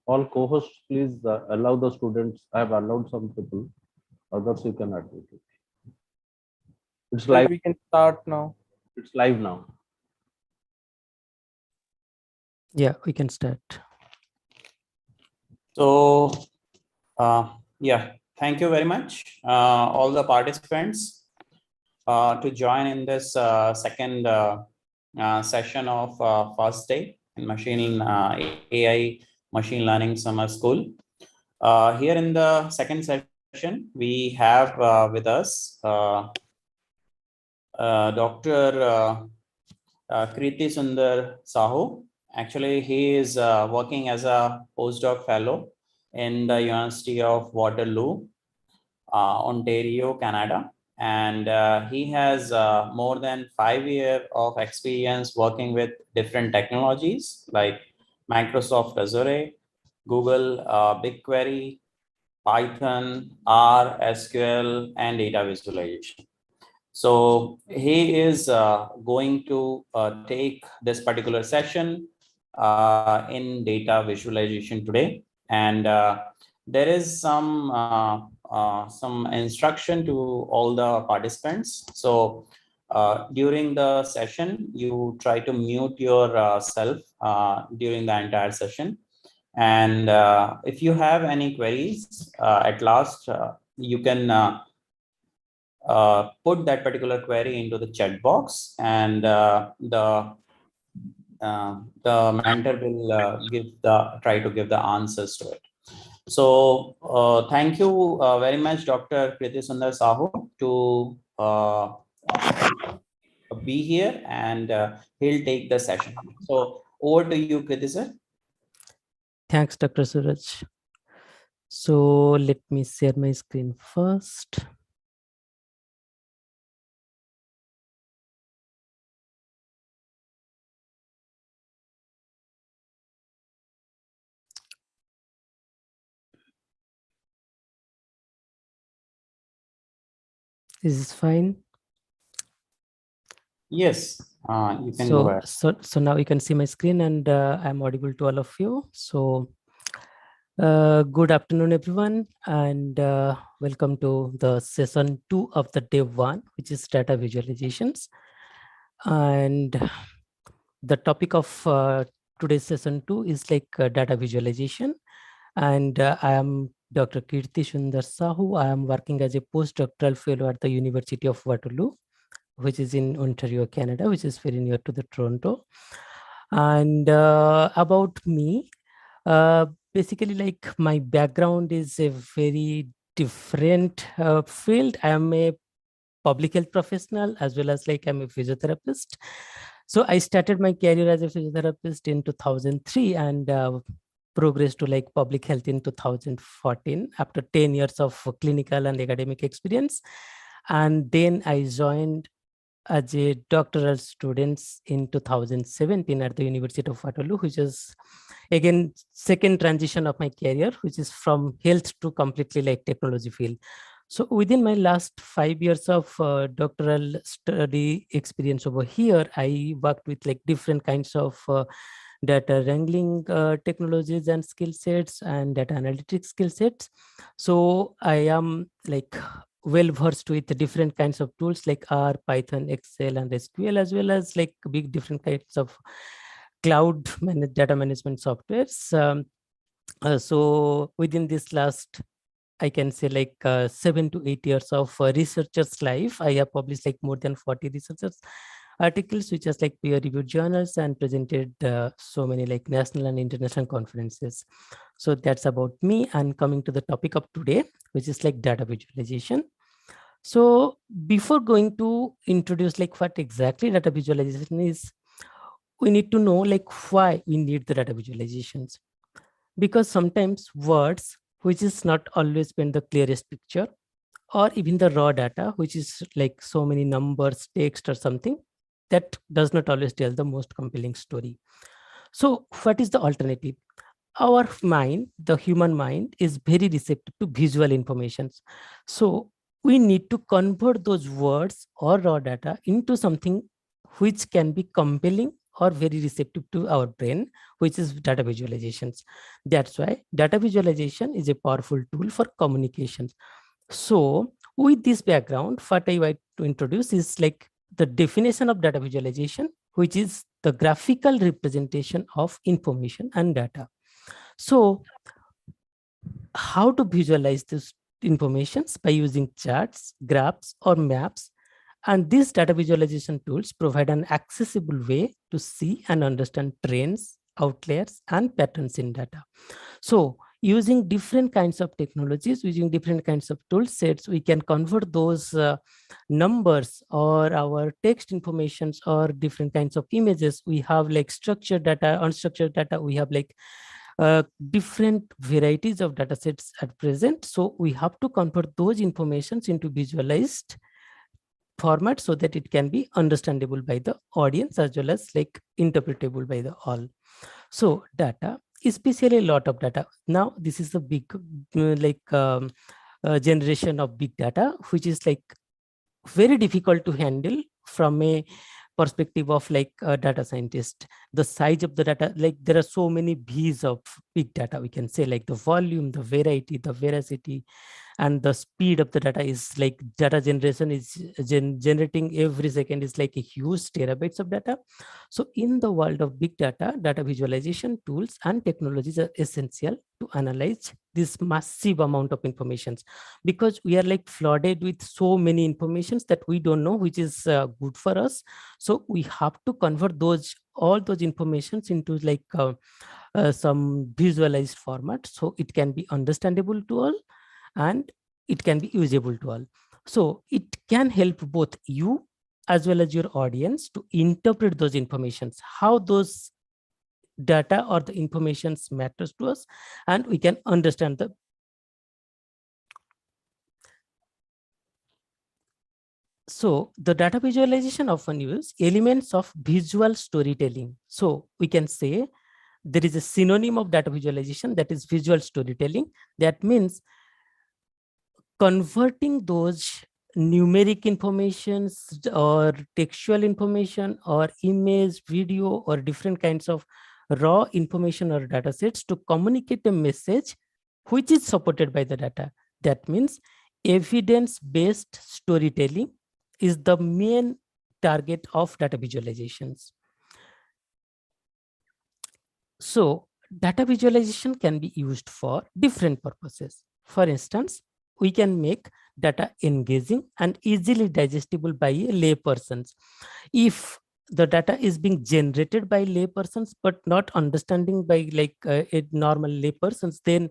All co-hosts, please allow the students. I have allowed some people. Others you can admit it. It's Like live. we can start now. It's live now. Yeah, we can start. So, yeah, thank you very much, all the participants, to join in this second session of first day in machining AI machine learning summer school. Here in the second session, we have with us Dr. Kriti Sundar Sahu. Actually, he is working as a postdoc fellow in the University of Waterloo, Ontario, Canada. And he has more than 5 years of experience working with different technologies like Microsoft Azure, Google BigQuery, Python, R, SQL, and data visualization. So he is going to take this particular session in data visualization today. And there is some instruction to all the participants. So during the session, you try to mute yourself during the entire session. And if you have any queries at last, you can put that particular query into the chat box, and the mentor will try to give the answers to it. So thank you very much, Dr. Kriti Sundar Sahu, to be here, and he'll take the session. So over to you, Kriti sir. Thanks, Dr. Suraj. So let me share my screen first. Is this fine? Yes, you can go ahead. So now you can see my screen, and I'm audible to all of you. So good afternoon, everyone, and welcome to the session 2 of the day 1, which is data visualizations. And the topic of today's session 2 is like data visualization. And I am Dr. Kirti Sundar Sahu. I am working as a postdoctoral fellow at the University of Waterloo, which is in Ontario, Canada, which is very near to the Toronto. And about me, basically, like, my background is a very different field. I am a public health professional, as well as like I'm a physiotherapist. So I started my career as a physiotherapist in 2003 and progressed to like public health in 2014 after 10 years of clinical and academic experience. And then I joined as a doctoral student in 2017 at the University of Waterloo, which is again second transition of my career, which is from health to completely like technology field. So within my last 5 years of doctoral study experience over here, I worked with like different kinds of data wrangling technologies and skill sets and data analytics skill sets. So I am like well versed with the different kinds of tools like R, Python, Excel, and SQL, as well as like big different kinds of cloud data management softwares. So within this last, I can say like 7 to 8 years of researcher's life, I have published like more than 40 researchers articles, which is like peer-reviewed journals, and presented so many like national and international conferences. So that's about me. And coming to the topic of today, which is like data visualization. So before going to introduce like what exactly data visualization is, we need to know like why we need the data visualizations. Because sometimes words, which is not always paint the clearest picture, or even the raw data, which is like so many numbers, text, or something, that does not always tell the most compelling story. So what is the alternative? Our mind, the human mind, is very receptive to visual information. So we need to convert those words or raw data into something which can be compelling or very receptive to our brain, which is data visualizations. That's why data visualization is a powerful tool for communications. So with this background, what I want to introduce is like the definition of data visualization, which is the graphical representation of information and data. So how to visualize this informations? By using charts, graphs, or maps. And these data visualization tools provide an accessible way to see and understand trends, outliers, and patterns in data. So using different kinds of technologies, using different kinds of tool sets, we can convert those numbers or our text informations or different kinds of images. We have like structured data, unstructured data. We have like different varieties of data sets at present. So we have to convert those informations into visualized format so that it can be understandable by the audience as well as like interpretable by the all. So data, especially a lot of data. Now this is the big generation of big data, which is like very difficult to handle from a perspective of like a data scientist. The size of the data, like there are so many V's of big data, we can say, like the volume, the variety, the veracity, and the speed of the data is like data generation is generating every second is like a huge terabytes of data. So in the world of big data, data visualization tools and technologies are essential to analyze this massive amount of informations, because we are like flooded with so many informations that we don't know which is good for us. So we have to convert those all those informations into like some visualized format so it can be understandable to all and it can be usable to all. So it can help both you as well as your audience to interpret those informations, how those data or the informations matters to us, and we can understand the So the data visualization often use elements of visual storytelling. So we can say there is a synonym of data visualization, that is visual storytelling. That means converting those numeric informations or textual information or image, video, or different kinds of raw information or data sets to communicate a message which is supported by the data. That means evidence-based storytelling is the main target of data visualizations. So data visualization can be used for different purposes. For instance, we can make data engaging and easily digestible by a laypersons. If the data is being generated by laypersons but not understanding by like a normal laypersons, then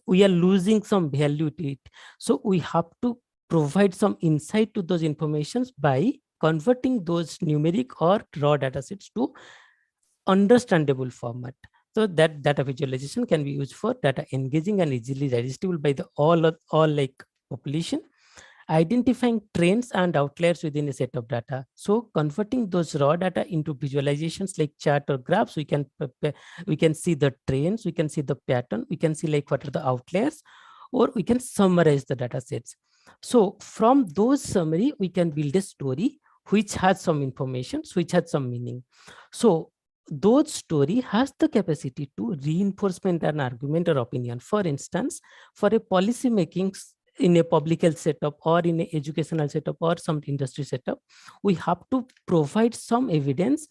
we are losing some value to it. So we have to provide some insight to those informations by converting those numeric or raw data sets to understandable format. So that data visualization can be used for data engaging and easily digestible by the all like population, identifying trends and outliers within a set of data. So converting those raw data into visualizations like chart or graphs, we can see the trends, we can see the pattern, we can see like what are the outliers, or we can summarize the data sets. So from those summary, we can build a story which has some information, which has some meaning. So those story has the capacity to reinforcement an argument or opinion. For instance, for a policy making in a public health setup or in an educational setup or some industry setup, we have to provide some evidence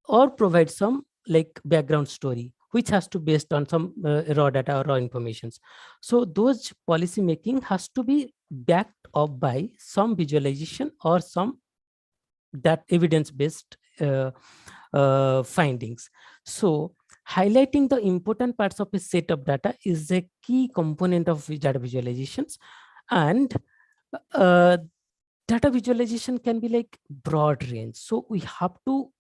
or provide some like background story which has to based on some raw data or raw informations. So those policy making has to be backed up by some visualization or some that evidence-based findings. So highlighting the important parts of a set of data is a key component of data visualizations. And data visualization can be like broad range. So we have to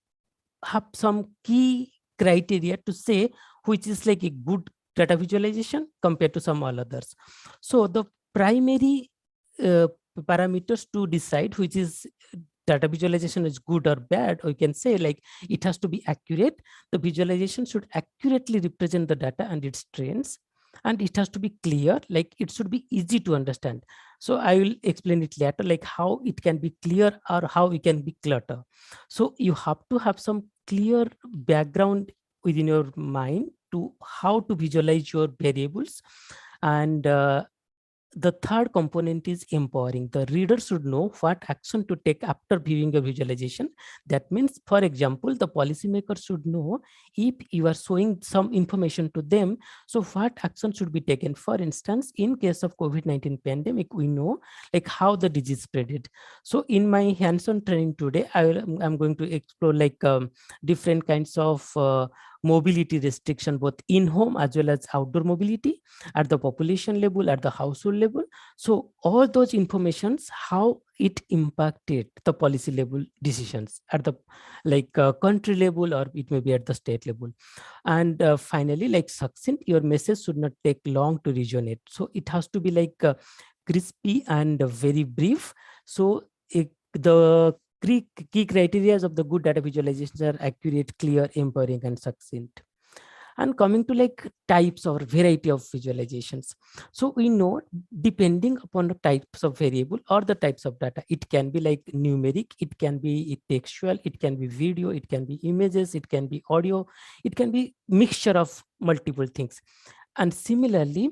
have some key criteria to say which is like a good data visualization compared to some all others. So the primary parameters to decide which is data visualization is good or bad, or you can say like it has to be accurate. The visualization should accurately represent the data and its trends, and it has to be clear, like it should be easy to understand. So I will explain it later, like how it can be clear or how it can be clutter. So you have to have some clear background within your mind to how to visualize your variables. And the third component is empowering. The reader should know what action to take after viewing a visualization. That means, for example, the policymaker should know if you are showing some information to them, so what action should be taken. For instance, in case of COVID-19 pandemic, we know like how the disease spreaded. So in my hands-on training today, I'm going to explore like different kinds of mobility restriction, both in home as well as outdoor mobility, at the population level, at the household level. So all those informations, how it impacted the policy level decisions at the like country level, or it may be at the state level. And finally, like succinct, your message should not take long to resonate. So it has to be like crispy and very brief. So the key criteria of the good data visualizations are accurate, clear, empowering, and succinct. And coming to like types or variety of visualizations. So we know, depending upon the types of variable or the types of data, it can be like numeric, it can be textual, it can be video, it can be images, it can be audio, it can be mixture of multiple things. And similarly,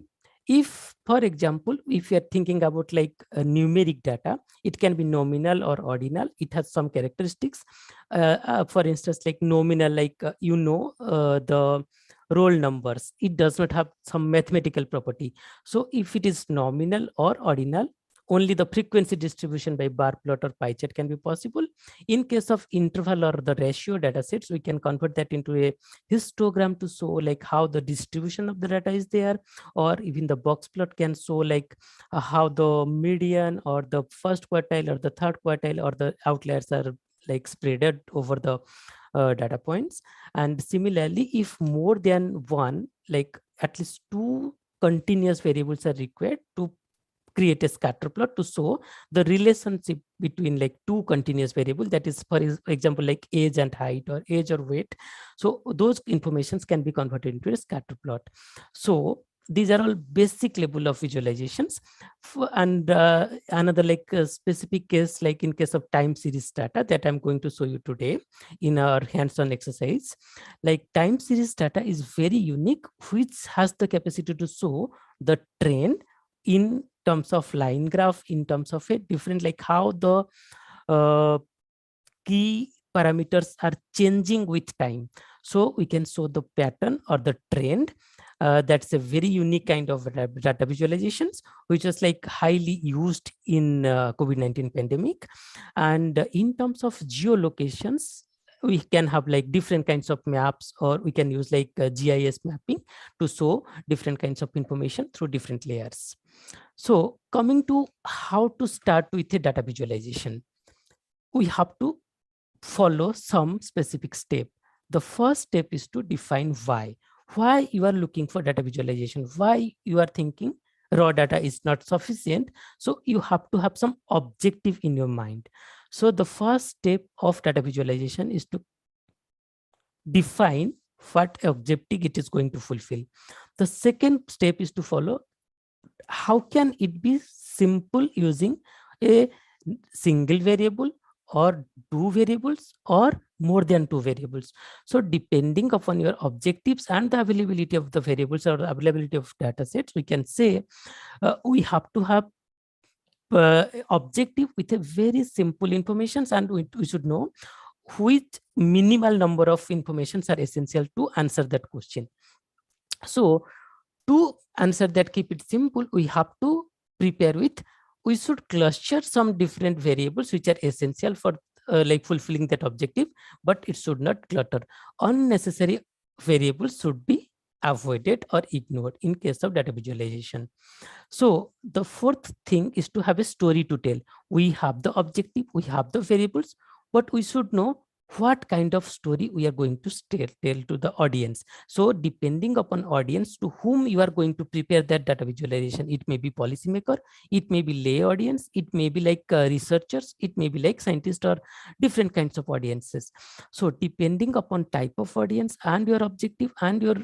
if, for example, if you are thinking about like numeric data, it can be nominal or ordinal. It has some characteristics. For instance, like nominal, like the roll numbers, it does not have some mathematical property. So if it is nominal or ordinal, only the frequency distribution by bar plot or pie chart can be possible. In case of interval or the ratio data sets, we can convert that into a histogram to show like how the distribution of the data is there, or even the box plot can show like how the median or the first quartile or the third quartile or the outliers are like spread over the data points. And similarly, if more than one, like at least two continuous variables are required to create a scatter plot to show the relationship between like two continuous variables, that is, for example, like age and height or age or weight. So those informations can be converted into a scatter plot. So these are all basic level of visualizations. And another like specific case, like in case of time series data that I'm going to show you today in our hands-on exercise. Like time series data is very unique, which has the capacity to show the trend in terms of line graph, in terms of a different, like how the key parameters are changing with time. So we can show the pattern or the trend. That's a very unique kind of data visualizations, which is like highly used in COVID-19 pandemic. And in terms of geolocations, we can have like different kinds of maps, or we can use like GIS mapping to show different kinds of information through different layers. So coming to how to start with a data visualization, we have to follow some specific step. The first step is to define why you are looking for data visualization, why you are thinking raw data is not sufficient. So you have to have some objective in your mind. So the first step of data visualization is to define what objective it is going to fulfill. The second step is to follow how can it be simple using a single variable or two variables or more than two variables. So depending upon your objectives and the availability of the variables or the availability of data sets, we can say we have to have objective with a very simple information, and we should know which minimal number of informations are essential to answer that question. So to answer that, keep it simple, we have to prepare with, we should cluster some different variables which are essential for like fulfilling that objective, but it should not clutter. Unnecessary variables should be avoided or ignored in case of data visualization. So the fourth thing is to have a story to tell. We have the objective, we have the variables, but we should know what kind of story we are going to tell to the audience. So depending upon audience to whom you are going to prepare that data visualization, it may be policymaker, it may be lay audience, it may be like researchers, it may be like scientists or different kinds of audiences. So depending upon type of audience and your objective and your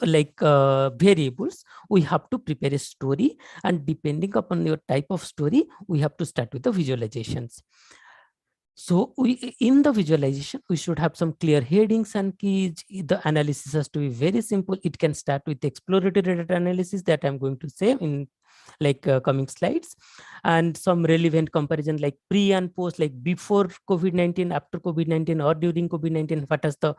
like variables, we have to prepare a story, and depending upon your type of story, we have to start with the visualizations. So in the visualization, we should have some clear headings and keys. The analysis has to be very simple. It can start with exploratory data analysis that I'm going to say in coming slides, and some relevant comparison like pre and post, like before COVID-19, after COVID-19, or during COVID-19, what is the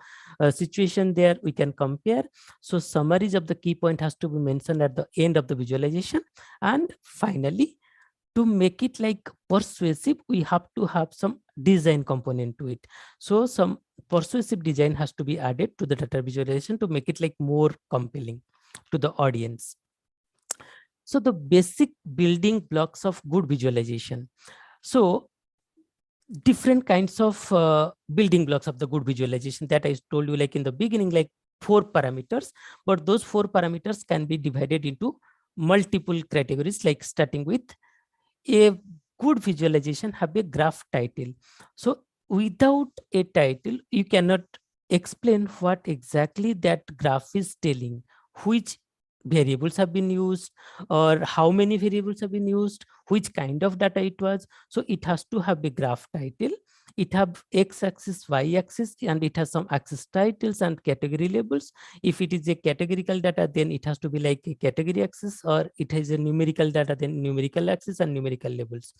situation there, we can compare. So summaries of the key point has to be mentioned at the end of the visualization. And finally, to make it like persuasive, we have to have some design component to it. So some persuasive design has to be added to the data visualization to make it like more compelling to the audience. So the basic building blocks of good visualization. So different kinds of building blocks of the good visualization that I told you, like in the beginning, like 4 parameters, but those 4 parameters can be divided into multiple categories, like starting with a good visualization have a graph title. So without a title, you cannot explain what exactly that graph is telling, which variables have been used, or how many variables have been used, which kind of data it was. So it has to have a graph title. It have x-axis, y-axis, and it has some axis titles and category labels. If it is a categorical data, then it has to be like a category axis, or it has a numerical data, then numerical axis and numerical labels.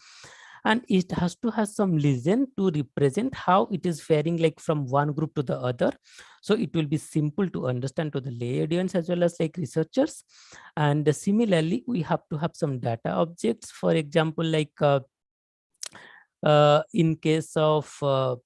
And it has to have some legend to represent how it is faring like from one group to the other. So it will be simple to understand to the lay audience as well as like researchers. And similarly, we have to have some data objects. For example, like in case of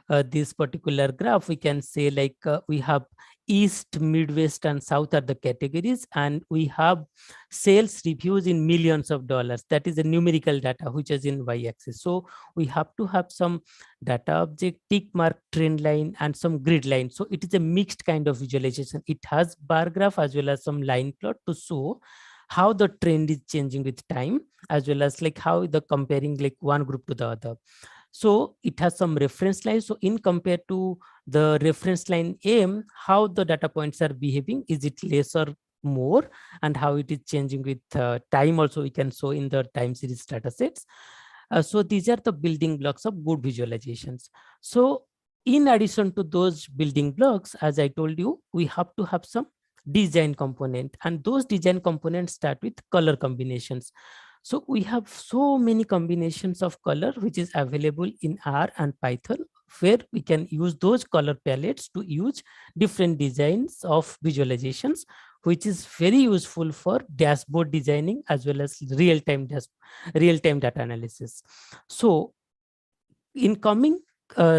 this particular graph, we can say like we have East, Midwest, and South are the categories, and we have sales reviews in millions of dollars. That is the numerical data, which is in y-axis. So we have to have some data object, tick mark, trend line, and some grid line. So it is a mixed kind of visualization. It has bar graph as well as some line plot to show how the trend is changing with time, as well as like how the comparing like one group to the other. So it has some reference line. So in compared to the reference line M, how the data points are behaving, is it less or more, and how it is changing with time also we can show in the time series data sets. So these are the building blocks of good visualizations. So in addition to those building blocks, as I told you, we have to have some design component, and those design components start with color combinations. So we have so many combinations of color which is available in R and Python, where we can use those color palettes to use different designs of visualizations, which is very useful for dashboard designing as well as real-time data analysis. So in coming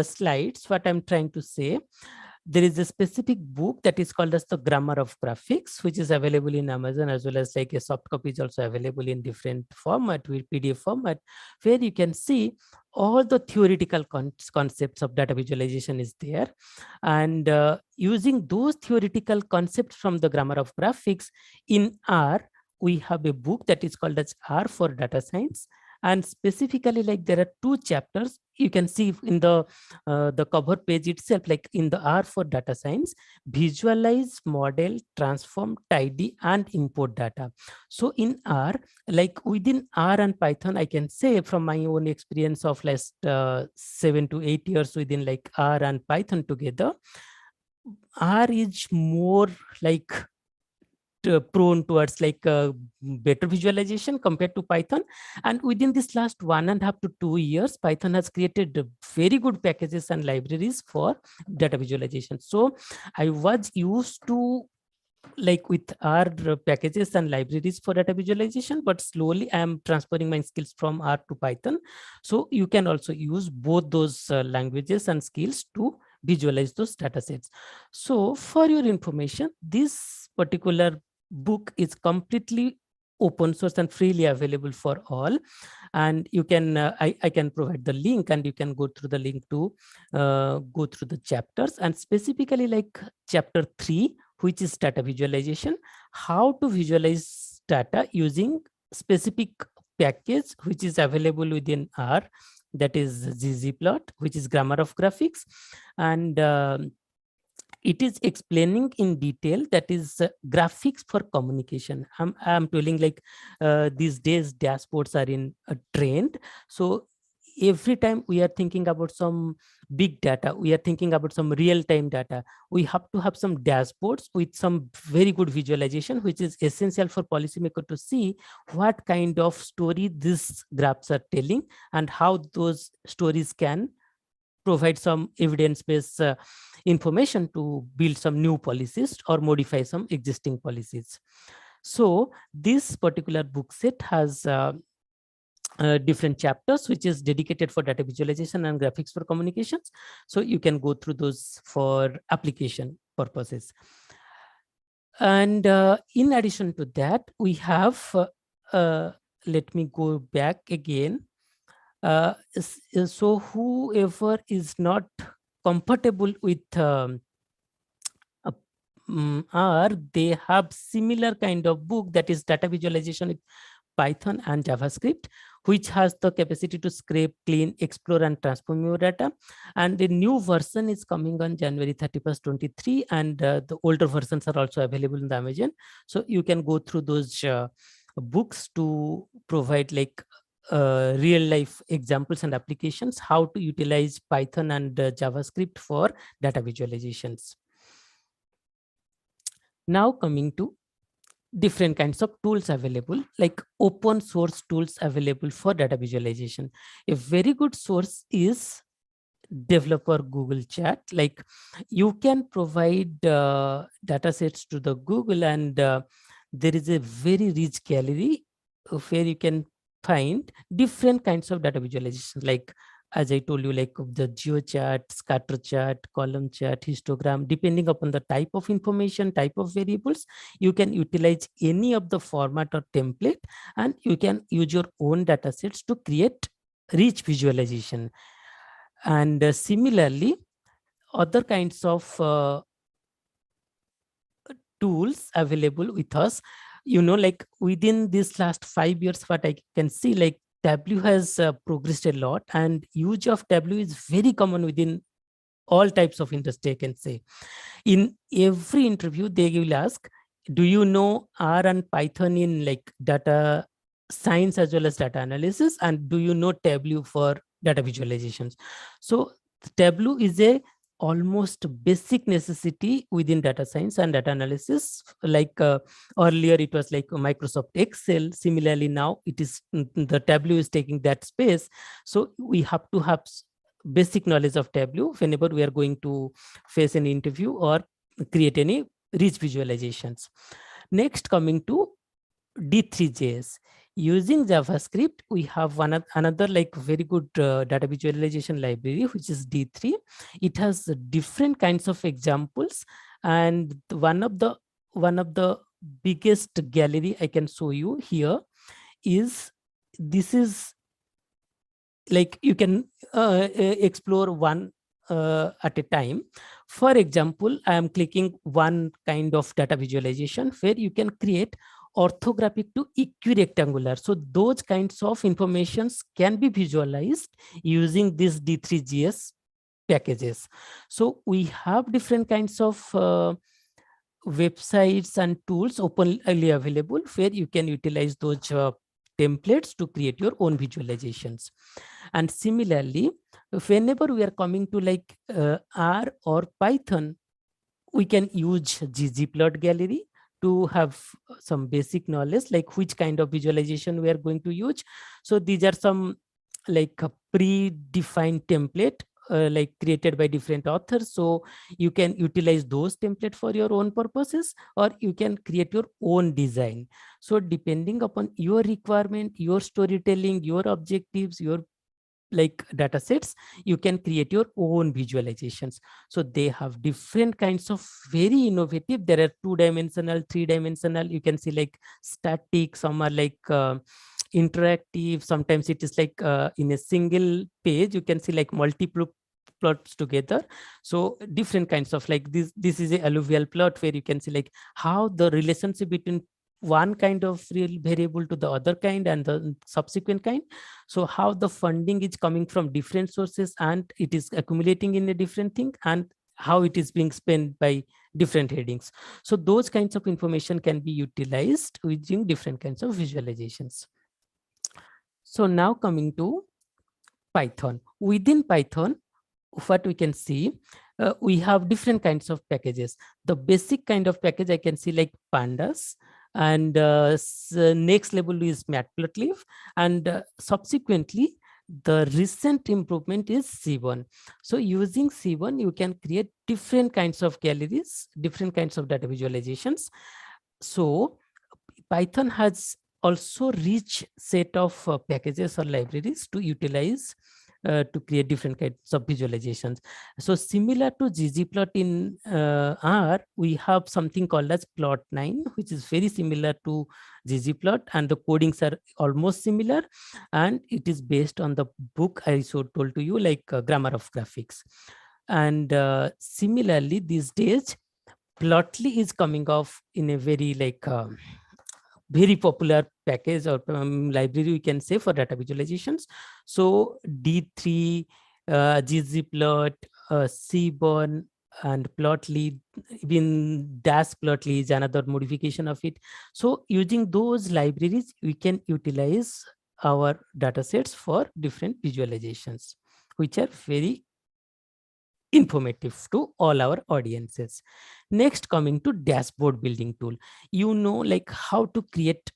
slides, what I'm trying to say, there is a specific book that is called as the Grammar of Graphics, which is available in Amazon, as well as like a soft copy is also available in different format with PDF format, where you can see all the theoretical concepts of data visualization is there. And using those theoretical concepts from the Grammar of Graphics in R, we have a book that is called as R for Data Science. And specifically, like there are 2 chapters you can see in the cover page itself, like in the R for data science: visualize, model, transform, tidy, and import data. So in R, like within R and Python, I can say from my own experience of last 7 to 8 years within like R and Python together, R is more like prone towards like better visualization compared to Python. And within this last 1.5 to 2 years, Python has created very good packages and libraries for data visualization. So I was used to like with R packages and libraries for data visualization, but slowly I am transferring my skills from R to Python. So you can also use both those languages and skills to visualize those data sets. So for your information, this particular book is completely open source and freely available for all. And you can I can provide the link, and you can go through the link to go through the chapters, and specifically like chapter 3, which is data visualization, how to visualize data using specific package which is available within R, that is ggplot, which is Grammar of Graphics. And it is explaining in detail, that is graphics for communication. I'm telling like these days dashboards are in a trend. So every time we are thinking about some big data, we are thinking about some real-time data, we have to have some dashboards with some very good visualization, which is essential for policymaker to see what kind of story these graphs are telling and how those stories can provide some evidence-based information to build some new policies or modify some existing policies. So this particular book set has different chapters, which is dedicated for data visualization and graphics for communications. So you can go through those for application purposes. And in addition to that, we have, let me go back again. So whoever is not comfortable with or they have similar kind of book, that is data visualization with Python and JavaScript, which has the capacity to scrape, clean, explore, and transform your data. And the new version is coming on January 31st, 23, and the older versions are also available in the Amazon. So you can go through those books to provide like real life examples and applications, how to utilize Python and JavaScript for data visualizations. Now coming to different kinds of tools available, like open source tools available for data visualization. A very good source is developer Google Chat. Like you can provide data sets to the Google, and there is a very rich gallery where you can find different kinds of data visualization, like as I told you, like the geo chart, scatter chart, column chart, histogram. Depending upon the type of information, type of variables, you can utilize any of the format or template, and you can use your own data sets to create rich visualization. And similarly, other kinds of tools available with us, like within this last 5 years, what I can see, like Tableau has progressed a lot, and use of Tableau is very common within all types of industry, I can say. In every interview, they will ask, do you know R and Python in like data science as well as data analysis? And do you know Tableau for data visualizations? So Tableau is a almost basic necessity within data science and data analysis. Like earlier it was like Microsoft Excel. Similarly, now it is the Tableau is taking that space. So we have to have basic knowledge of Tableau whenever we are going to face an interview or create any rich visualizations. Next, coming to D3JS. Using JavaScript, we have another like very good data visualization library, which is D3. It has different kinds of examples, and one of the biggest gallery I can show you here is, this is like you can explore one at a time. For example, I am clicking one kind of data visualization where you can create orthographic to equirectangular. So those kinds of informations can be visualized using these D3GS packages. So we have different kinds of websites and tools openly available where you can utilize those templates to create your own visualizations. And similarly, whenever we are coming to like R or Python, we can use ggplot gallery to have some basic knowledge, like which kind of visualization we are going to use. So these are some like a predefined template like created by different authors. So you can utilize those templates for your own purposes, or you can create your own design. So depending upon your requirement, your storytelling, your objectives, your like data sets, you can create your own visualizations. So they have different kinds of very innovative. There are 2-dimensional, 3-dimensional. You can see like static, some are like interactive. Sometimes it is like in a single page, you can see like multiple plots together. So different kinds of like this is a alluvial plot where you can see like how the relationship between one kind of real variable to the other kind and the subsequent kind. So how the funding is coming from different sources and it is accumulating in a different thing, and how it is being spent by different headings. So those kinds of information can be utilized using different kinds of visualizations. So now coming to Python. Within Python, what we can see, we have different kinds of packages. The basic kind of package I can see like pandas, and next level is matplotlib, and subsequently the recent improvement is C1. So using C1, you can create different kinds of galleries, different kinds of data visualizations. So Python has also rich set of packages or libraries to utilize to create different kinds of visualizations. So similar to ggplot in R, we have something called as plot9, which is very similar to ggplot, and the codings are almost similar, and it is based on the book I told to you, like Grammar of Graphics. And similarly, these days, Plotly is coming off in a very very popular package or library, we can say, for data visualizations. So D3, ggplot, Seaborn, and Plotly, even Dash Plotly is another modification of it. So using those libraries, we can utilize our data sets for different visualizations, which are very informative to all our audiences. Next, coming to dashboard building tool, like how to create.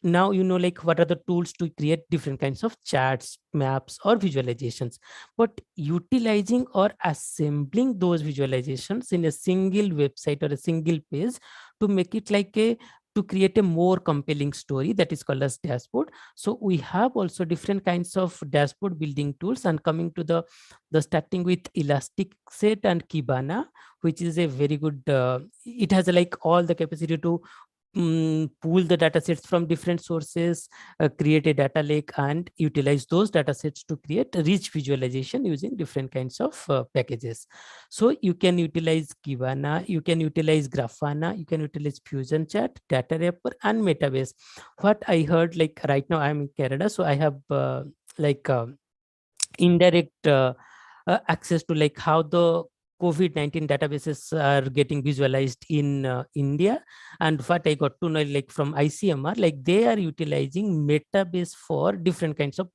Now like what are the tools to create different kinds of charts, maps, or visualizations, but utilizing or assembling those visualizations in a single website or a single page to make it like a to create a more compelling story, that is called as dashboard. So we have also different kinds of dashboard building tools, and coming to the starting with Elasticsearch and Kibana, which is a very good it has like all the capacity to pool the data sets from different sources, create a data lake, and utilize those data sets to create rich visualization using different kinds of packages. So you can utilize Kibana, you can utilize Grafana, you can utilize Fusion Chat, Data Wrapper, and Metabase. What I heard, like right now I'm in Canada, so I have indirect access to like how the COVID-19 databases are getting visualized in India. And what I got to know, like from ICMR, like they are utilizing Metabase for different kinds of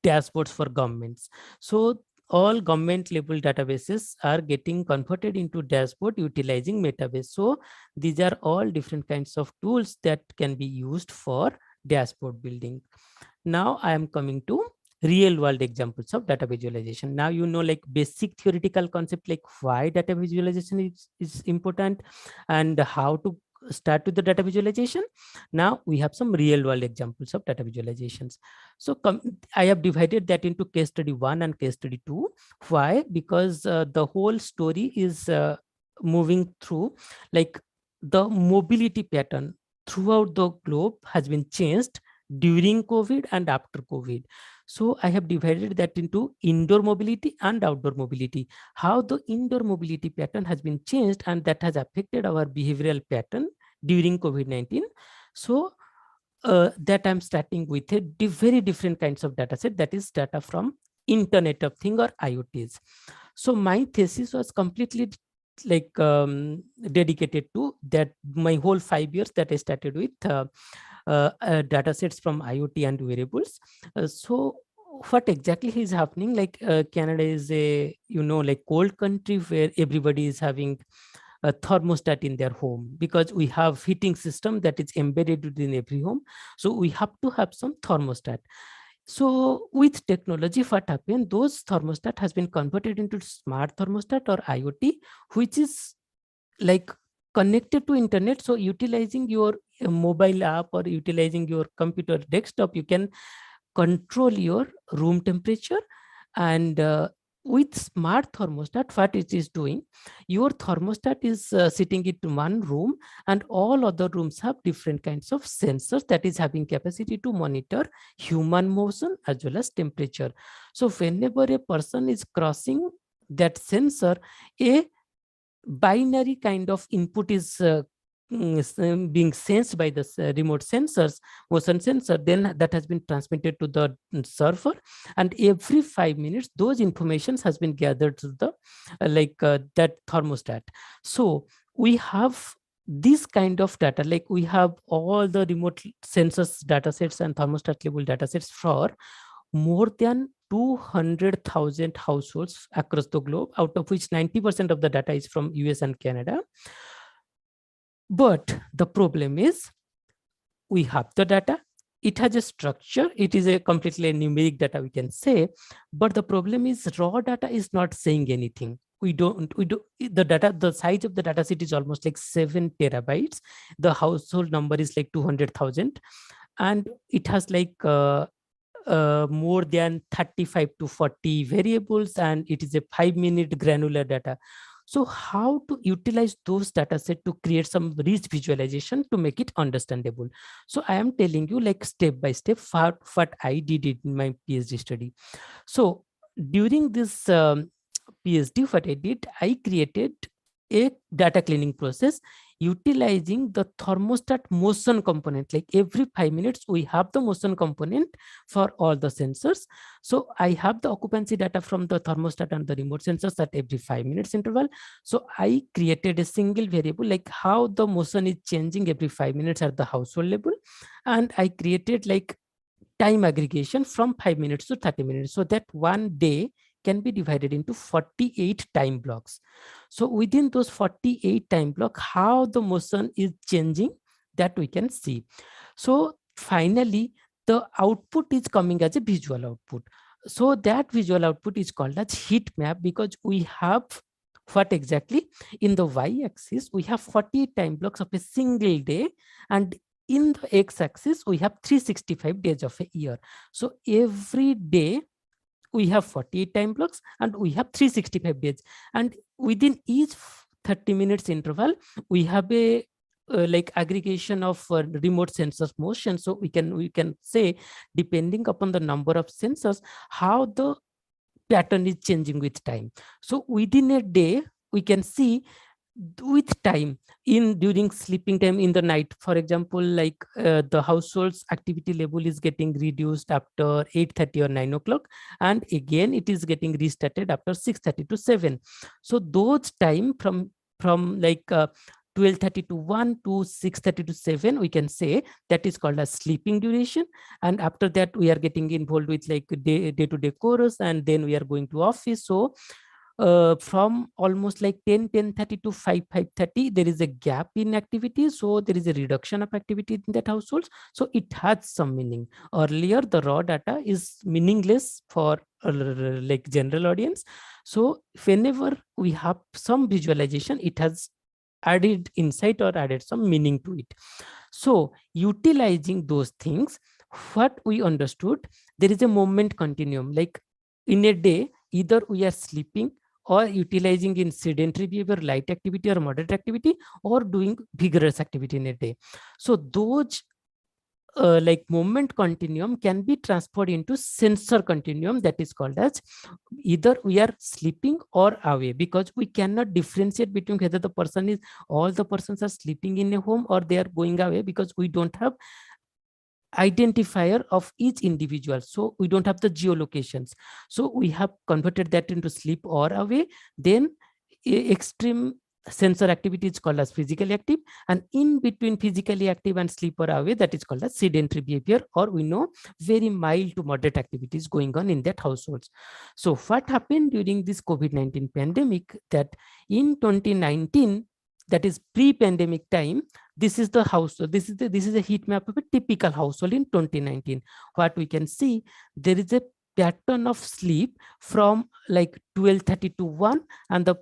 dashboards for governments. So all government level databases are getting converted into dashboard utilizing Metabase. So these are all different kinds of tools that can be used for dashboard building. Now I am coming to real world examples of data visualization. Now like basic theoretical concept, like why data visualization is important and how to start with the data visualization. Now we have some real world examples of data visualizations. So I have divided that into case study 1 and case study 2. Why? Because the whole story is moving through, like the mobility pattern throughout the globe has been changed during COVID and after COVID. So I have divided that into indoor mobility and outdoor mobility, how the indoor mobility pattern has been changed and that has affected our behavioral pattern during COVID-19. So that I'm starting with a very different kinds of data set, that is data from Internet of Things or IoTs. So my thesis was completely dedicated to that. My whole 5 years that I started with data sets from IoT and wearables. So what exactly is happening, like Canada is a like cold country where everybody is having a thermostat in their home, because we have heating system that is embedded within every home. So we have to have some thermostat. So with technology, what happened, those thermostat has been converted into smart thermostat or IoT, which is like connected to internet. So utilizing your mobile app or utilizing your computer desktop, you can control your room temperature. And with smart thermostat, what it is doing, your thermostat is sitting in one room, and all other rooms have different kinds of sensors that is having capacity to monitor human motion as well as temperature. So whenever a person is crossing that sensor, a binary kind of input is being sensed by the remote sensors, motion sensor, then that has been transmitted to the server, and every 5 minutes those informations has been gathered to the that thermostat. So we have this kind of data, like we have all the remote sensors data sets and thermostat level data sets for more than 200,000 households across the globe, out of which 90% of the data is from US and Canada. But the problem is, we have the data, it has a structure, it is a completely numeric data, we can say, but the problem is raw data is not saying anything. The data, the size of the data set is almost like 7 terabytes. The household number is like 200,000, and it has like more than 35 to 40 variables, and it is a 5-minute granular data. So how to utilize those data set to create some rich visualization to make it understandable? So I am telling you like step by step what I did in my PhD study. So during this PhD, what I did, I created a data cleaning process utilizing the thermostat motion component. Like every 5 minutes, we have the motion component for all the sensors. So I have the occupancy data from the thermostat and the remote sensors at every 5 minutes interval. So I created a single variable, like how the motion is changing every 5 minutes at the household level. And I created like time aggregation from 5 minutes to 30 minutes, so that one day can be divided into 48 time blocks. So within those 48 time blocks, how the motion is changing, that we can see. So finally, the output is coming as a visual output. So that visual output is called as heat map, because we have what exactly in the y-axis, we have 48 time blocks of a single day, and in the x-axis, we have 365 days of a year. So every day, we have 48 time blocks and we have 365 days. And within each 30 minutes interval, we have a like aggregation of remote sensors motion. So we can say, depending upon the number of sensors, how the pattern is changing with time. So within a day, we can see with time during sleeping time in the night. For example, like the household's activity level is getting reduced after 8:30 or 9 o'clock, and again it is getting restarted after 6:30 to 7. So those time from like 12:30 to 1 to 6:30 to 7, we can say that is called as sleeping duration. And after that, we are getting involved with like day-to-day chorus, and then we are going to office. So from almost like 10:30 to 5:30, there is a gap in activity. So there is a reduction of activity in that household. So it has some meaning. Earlier, the raw data is meaningless for like general audience. So whenever we have some visualization, it has added insight or added some meaning to it. So utilizing those things, what we understood, there is a moment continuum. Like in a day, either we are sleeping or utilizing in sedentary behavior, light activity or moderate activity, or doing vigorous activity in a day. So those like moment continuum can be transferred into sensor continuum, that is called as either we are sleeping or away, because we cannot differentiate between whether all the persons are sleeping in a home or they are going away, because we don't have identifier of each individual. So we don't have the geolocations. So we have converted that into sleep or away. Then extreme sensor activity is called as physically active, and in between physically active and sleep or away, that is called as sedentary behavior, or we know very mild to moderate activities going on in that households. So what happened during this COVID-19 pandemic, that in 2019, that is pre-pandemic time, this is the household. This is a heat map of a typical household in 2019. What we can see, there is a pattern of sleep from like 12:30 to 1, and the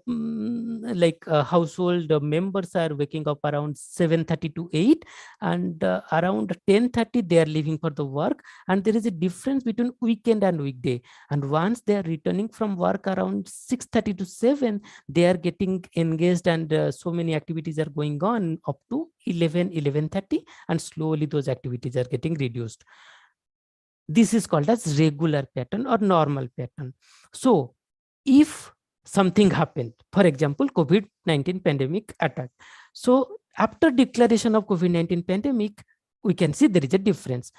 household members are waking up around 7:30 to 8, and around 10:30 they are leaving for the work. And there is a difference between weekend and weekday. And once they are returning from work around 6:30 to 7, they are getting engaged, and so many activities are going on up to 11:30, and slowly those activities are getting reduced. This is called as regular pattern or normal pattern. So if something happened, for example, COVID-19 pandemic attack. So after declaration of COVID-19 pandemic, we can see there is a difference.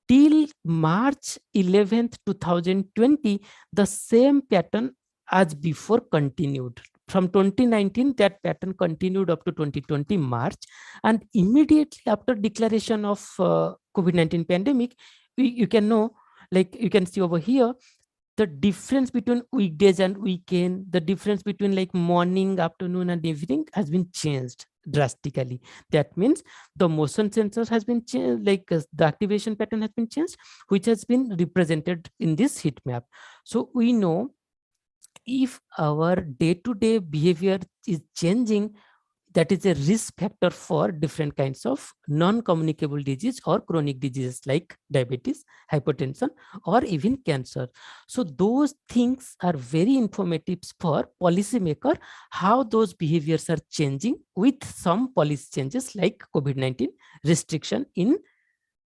Till March 11th, 2020, the same pattern as before continued. From 2019, that pattern continued up to 2020 March. And immediately after declaration of COVID-19 pandemic, you can know like you can see over here, the difference between weekdays and weekend, the difference between like morning, afternoon, and evening has been changed drastically. That means the motion sensor has been changed, like the activation pattern has been changed, which has been represented in this heat map. So we know if our day-to-day behavior is changing, that is a risk factor for different kinds of non-communicable disease or chronic diseases like diabetes, hypertension, or even cancer. So those things are very informative for policymaker, how those behaviors are changing with some policy changes like COVID-19 restriction in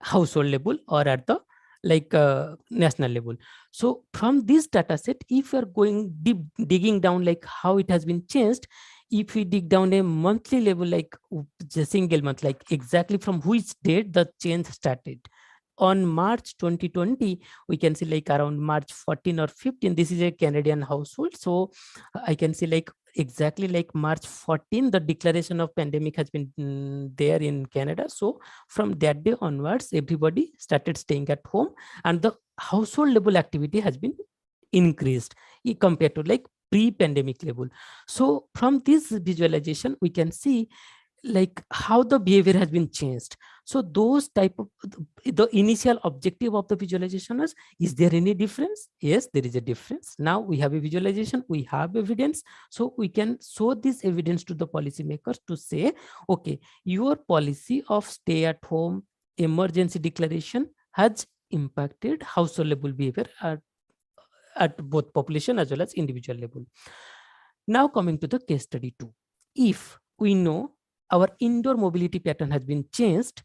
household level or at the like national level. So from this data set, if you're going deep, digging down like how it has been changed, if we dig down a monthly level, like the single month, like exactly from which date the change started. On March 2020, we can see like around March 14 or 15, this is a Canadian household. So I can see like exactly like March 14, the declaration of pandemic has been there in Canada. So from that day onwards, everybody started staying at home and the household level activity has been increased compared to like pre-pandemic level. So from this visualization, we can see like how the behavior has been changed. So those type of the initial objective of the visualization is there any difference? Yes, there is a difference. Now we have a visualization, we have evidence, so we can show this evidence to the policymakers to say, okay, your policy of stay at home emergency declaration has impacted household level behavior at both population as well as individual level. Now coming to the case study 2. If we know our indoor mobility pattern has been changed,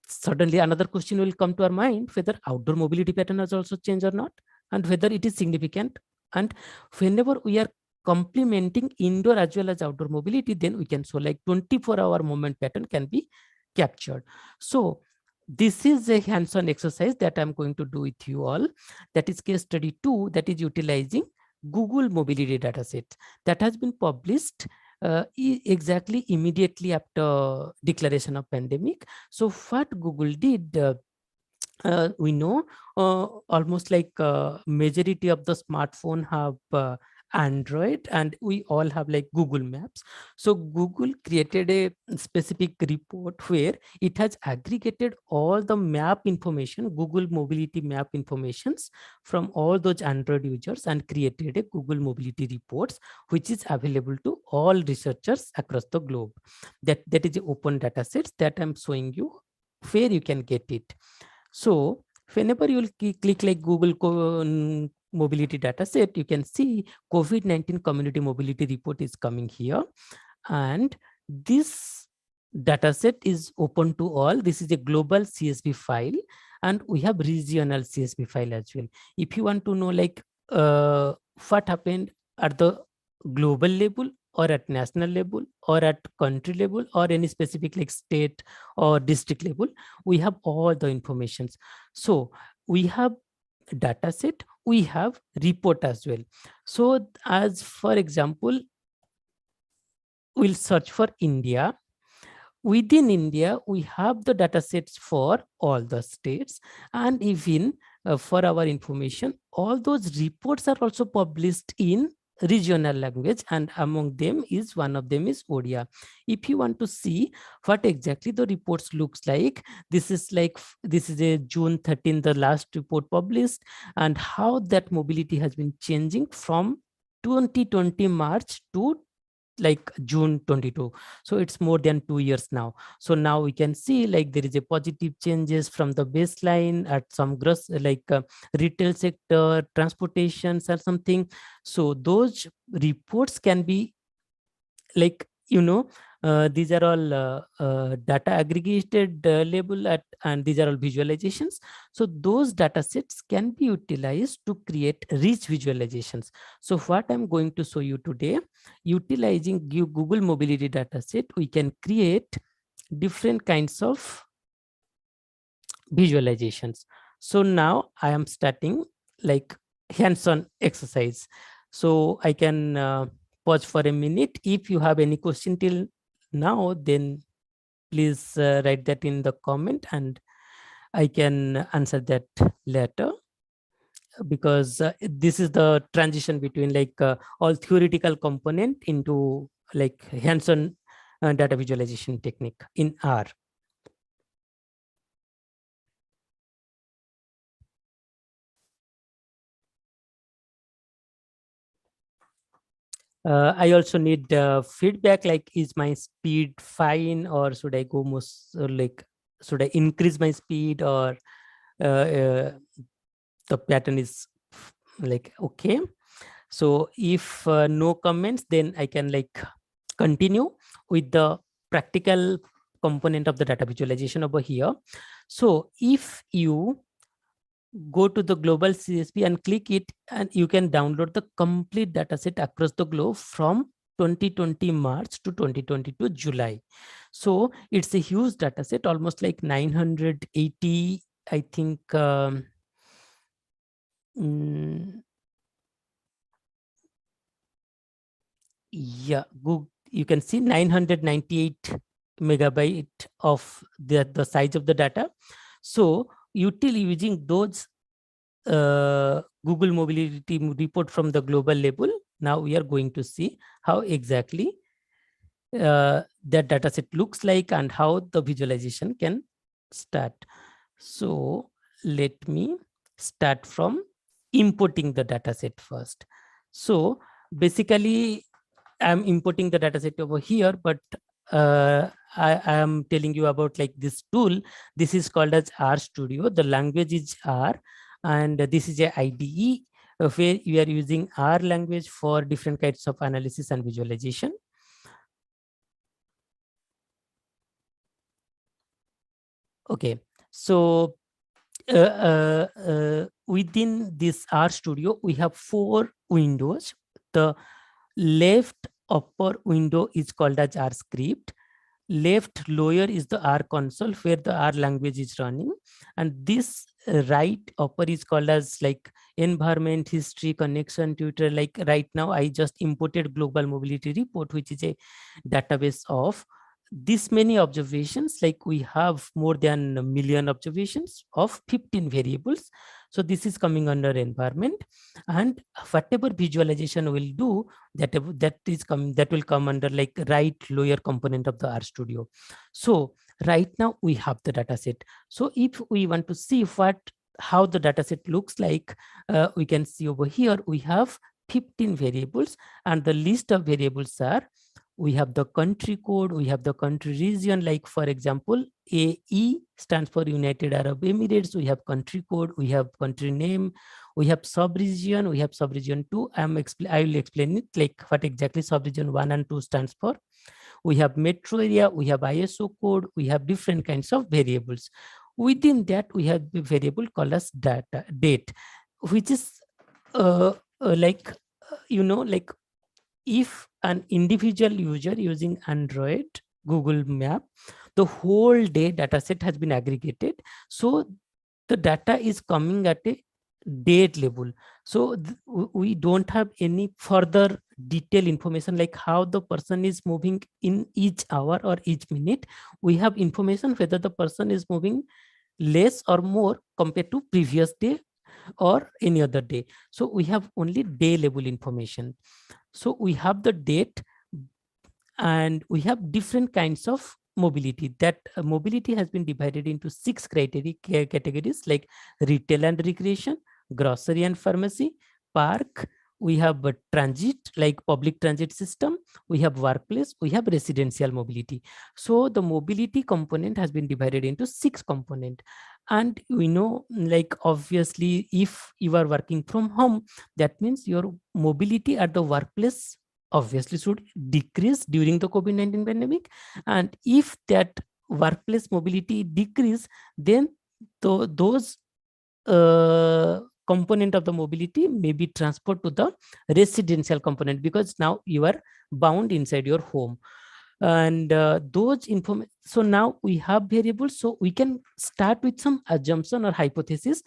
suddenly another question will come to our mind, whether outdoor mobility pattern has also changed or not, and whether it is significant. And whenever we are complementing indoor as well as outdoor mobility, then we can show like 24-hour movement pattern can be captured. So this is a hands-on exercise that I'm going to do with you all. That is case study 2, that is utilizing Google mobility dataset that has been published exactly immediately after declaration of pandemic. So what Google did, we know almost like majority of the smartphone have Android, and we all have like Google Maps. So Google created a specific report where it has aggregated all the map information, Google mobility map informations from all those Android users and created a Google mobility reports, which is available to all researchers across the globe. That is the open data sets that I'm showing you where you can get it. So whenever you will click like Google mobility data set, you can see COVID-19 community mobility report is coming here. And this data set is open to all. This is a global CSV file, and we have regional CSV file as well. If you want to know like what happened at the global level or at national level or at country level or any specific like state or district level, we have all the informations. So we have data set, we have report as well. So as for example, we'll search for India. Within India, we have the data sets for all the states, and even for our information, all those reports are also published in regional language, and among them is one of them is Odia. If you want to see what exactly the reports looks like, this is a June 13, the last report published, and how that mobility has been changing from 2020 March to like June 22. So it's more than 2 years now. So now we can see like there is a positive changes from the baseline at some gross like retail sector, transportations or something. So those reports can be like, you know, these are all data aggregated label at, and these are all visualizations. So those data sets can be utilized to create rich visualizations. So what I'm going to show you today, utilizing Google mobility data set, we can create different kinds of visualizations. So now I am starting like hands-on exercise. So I can pause for a minute. If you have any question till now, then please write that in the comment, and I can answer that later, because this is the transition between like all theoretical component into like hands-on data visualization technique in R. I also need feedback, like is my speed fine, or should I go most like should I increase my speed, or the pattern is like okay. So if no comments, then I can like continue with the practical component of the data visualization over here. So if you go to the global CSV and click it, and you can download the complete data set across the globe from 2020 March to 2022 July. So it's a huge data set, almost like 980, I think. Yeah, Google, you can see 998 megabyte of the size of the data. So utility using those Google mobility report from the global level, now we are going to see how exactly that data set looks like and how the visualization can start. So let me start from importing the data set first. So basically I'm importing the data set over here, but I am telling you about like this tool. This is called as R Studio. The language is R, and this is a IDE where you are using R language for different kinds of analysis and visualization. Okay, so within this R Studio, we have 4 windows. The left upper window is called as R script. Left lower is the R console where the R language is running, and this right upper is called as like environment, history, connection, tutor. Like right now I just imported global mobility report, which is a database of this many observations. Like we have more than a million observations of 15 variables. So this is coming under environment, and whatever visualization will do, that will come under like right lower component of the R Studio. So right now we have the data set. So if we want to see how the data set looks like, we can see over here we have 15 variables, and the list of variables are, we have the country code, we have the country region, like for example AE stands for United Arab Emirates. We have country code, we have country name, we have sub-region, we have sub-region 2. I will explain it like what exactly sub-region 1 and 2 stands for. We have metro area, we have ISO code, we have different kinds of variables. Within that we have the variable called as date, which is like like if an individual user using Android Google Map, the whole day data set has been aggregated. So the data is coming at a date level. So we don't have any further detailed information like how the person is moving in each hour or each minute. We have information whether the person is moving less or more compared to previous day or any other day. So we have only day level information. So we have the date, and we have different kinds of mobility. That mobility has been divided into 6 criteria categories, like retail and recreation, grocery and pharmacy, park, we have a transit like public transit system, we have workplace, we have residential mobility. So the mobility component has been divided into 6 components. And we know, like obviously if you are working from home, that means your mobility at the workplace obviously should decrease during the COVID-19 pandemic. And if that workplace mobility decrease, then those component of the mobility may be transferred to the residential component, because now you are bound inside your home. And those information, so now we have variables, so we can start with some assumption or hypothesis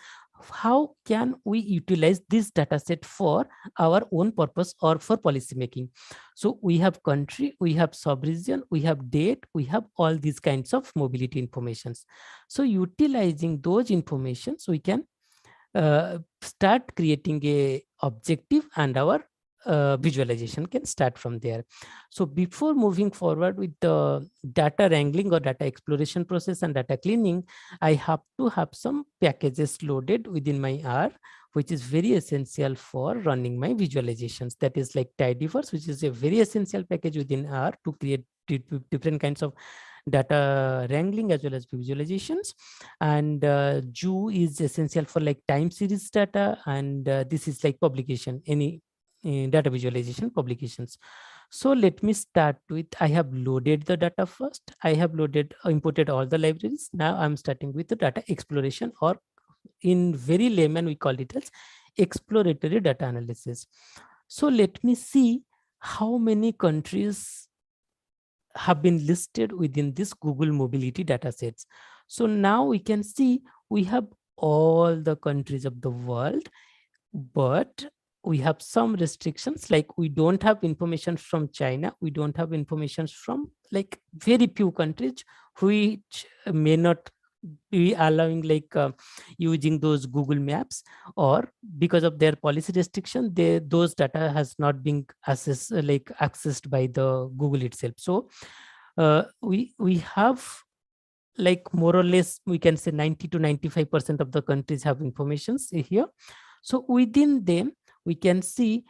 how can we utilize this data set for our own purpose or for policy making? So we have country, we have sub-region, we have date, we have all these kinds of mobility informations. So utilizing those informations, we can start creating a objective, and our visualization can start from there. So before moving forward with the data wrangling or data exploration process and data cleaning, I have to have some packages loaded within my R, which is very essential for running my visualizations. That is like tidyverse, which is a very essential package within R to create different kinds of data wrangling as well as visualizations. And Ju is essential for like time series data, and this is like publication, any data visualization publications. So let me start with, I have loaded the data first. I have imported all the libraries. Now I'm starting with the data exploration, or in very layman we call it as exploratory data analysis. So let me see how many countries have been listed within this Google mobility data sets. So now we can see we have all the countries of the world, but we have some restrictions, like we don't have information from China, we don't have information from like very few countries which may not be allowing like using those Google Maps, or because of their policy restriction, those data has not been accessed by the Google itself. So we have like more or less we can say 90 to 95% of the countries have informations here. So within them we can see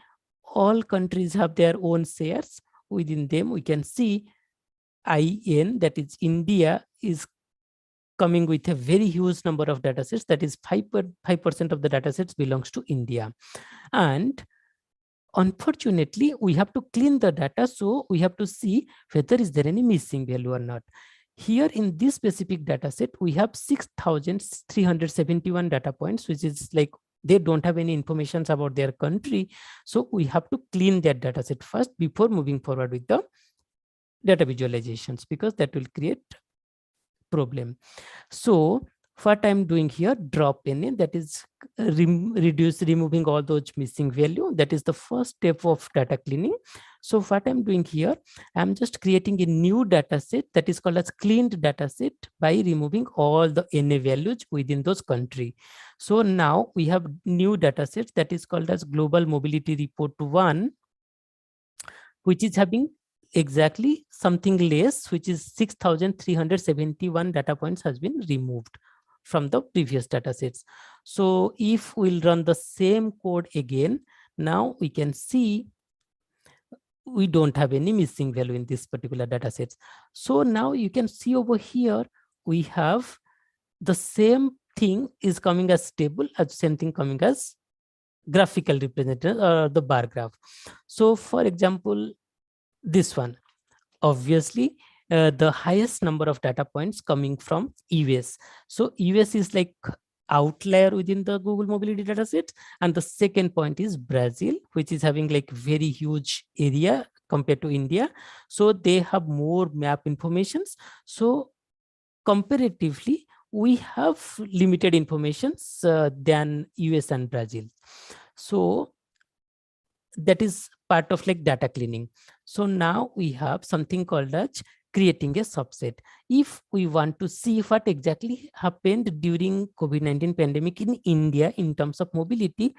all countries have their own shares. Within them we can see IN, that is India, is coming with a very huge number of data sets, that is 5% of the data sets belongs to India. And unfortunately we have to clean the data, so we have to see whether is there any missing value or not. Here in this specific data set we have 6,371 data points, which is like they don't have any information about their country. So we have to clean that data set first before moving forward with the data visualizations, because that will create problem. So what I'm doing here, drop NA, that is removing all those missing value. That is the first step of data cleaning. So what I'm doing here, I'm just creating a new data set that is called as cleaned data set by removing all the NA values within those country. So now we have new data set that is called as Global Mobility Report 1, which is having exactly something less, which is 6,371 data points has been removed from the previous data sets. So if we'll run the same code again, now we can see we don't have any missing value in this particular data sets. So now you can see over here, we have the same thing is coming as table, as same thing coming as graphical representation or the bar graph. So for example, this one, obviously the highest number of data points coming from US. So US is like outlier within the Google mobility data set. And the second point is Brazil, which is having like very huge area compared to India. So they have more map informations. So comparatively, we have limited informations than US and Brazil. So that is part of like data cleaning. So now we have something called as creating a subset. If we want to see what exactly happened during COVID-19 pandemic in India in terms of mobility,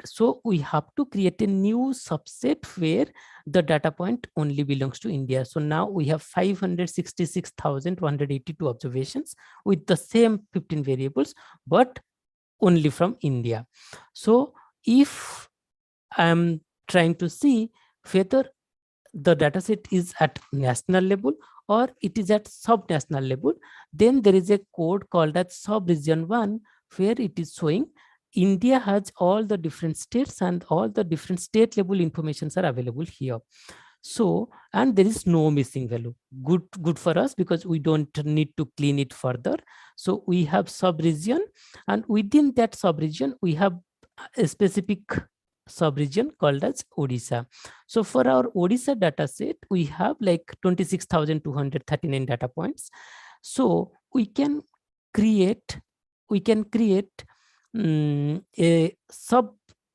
so we have to create a new subset where the data point only belongs to India. So now we have 566,182 observations with the same 15 variables, but only from India. So if I'm trying to see whether the dataset is at national level or it is at sub-national level, then there is a code called as sub-region 1, where it is showing India has all the different states and all the different state level informations are available here. So, and there is no missing value. Good for us, because we don't need to clean it further. So we have sub-region, and within that sub-region, we have a specific sub-region called as Odisha. So for our Odisha data set, we have like 26,239 data points. So we can create a sub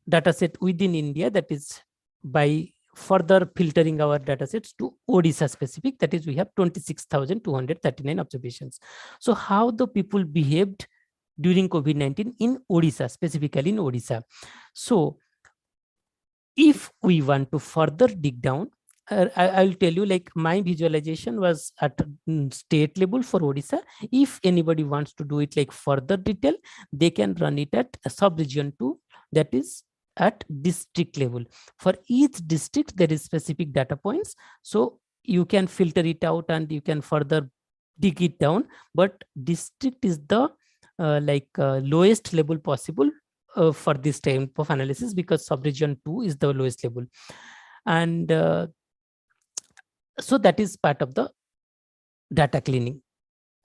data set within India, that is by further filtering our data sets to Odisha specific, that is we have 26,239 observations. So how the people behaved during COVID-19 in Odisha, specifically in Odisha. So if we want to further dig down, I'll tell you, like, my visualization was at state level for Odisha. If anybody wants to do it like further detail, they can run it at a sub-region 2, that is at district level. For each district, there is specific data points. So you can filter it out and you can further dig it down. But district is the lowest level possible for this type of analysis, because sub-region 2 is the lowest level. And so that is part of the data cleaning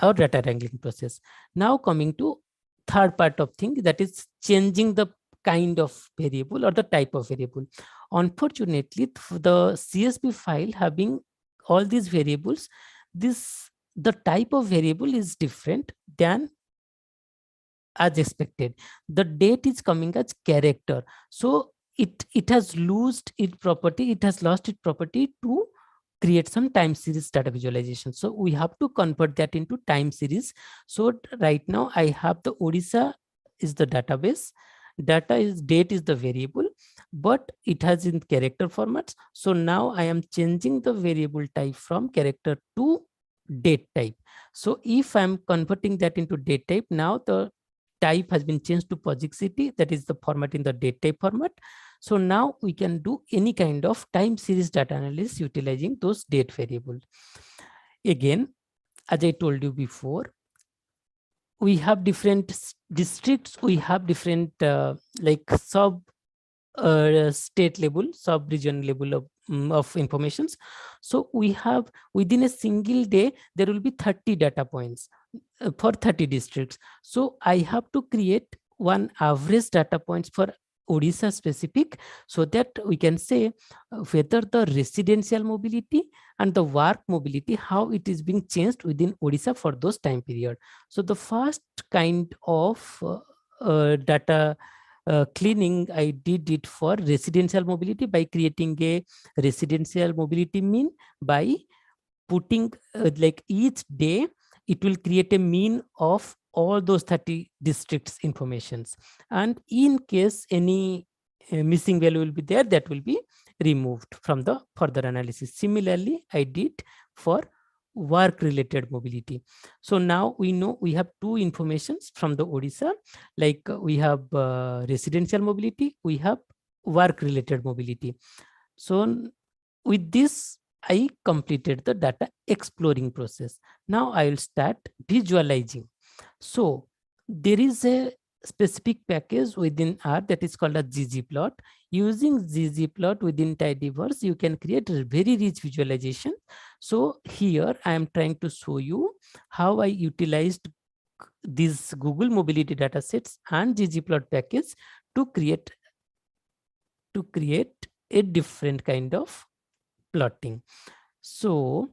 or data wrangling process. Now coming to third part of thing, that is changing the kind of variable or the type of variable. Unfortunately, the CSV file having all these variables, the type of variable is different than as expected. The date is coming as character. So it has lost its property. It has lost its property to create some time series data visualization. So we have to convert that into time series. So right now I have the Odisha is the database. Date is the variable, but it has in character formats. So now I am changing the variable type from character to date type. So if I'm converting that into date type, now the type has been changed to POSIX city, that is the format in the date type format. So now we can do any kind of time series data analysis utilizing those date variables. Again, as I told you before, we have different districts, we have different like sub state level, sub-region level of informations. So we have within a single day, there will be 30 data points for 30 districts. So I have to create one average data points for Odisha specific, so that we can say whether the residential mobility and the work mobility, how it is being changed within Odisha for those time period. So the first kind of data cleaning I did it for residential mobility by creating a residential mobility mean by putting like each day it will create a mean of all those 30 districts informations, and in case any missing value will be there, that will be removed from the further analysis. Similarly, I did for work related mobility. So now we know we have two informations from the Odisha, like we have residential mobility, we have work related mobility. So with this, I completed the data exploring process. Now I will start visualizing. So there is a specific package within R that is called a ggplot. Using ggplot within tidyverse, you can create a very rich visualization. So here I am trying to show you how I utilized these Google mobility data sets and ggplot package to create a different kind of plotting. So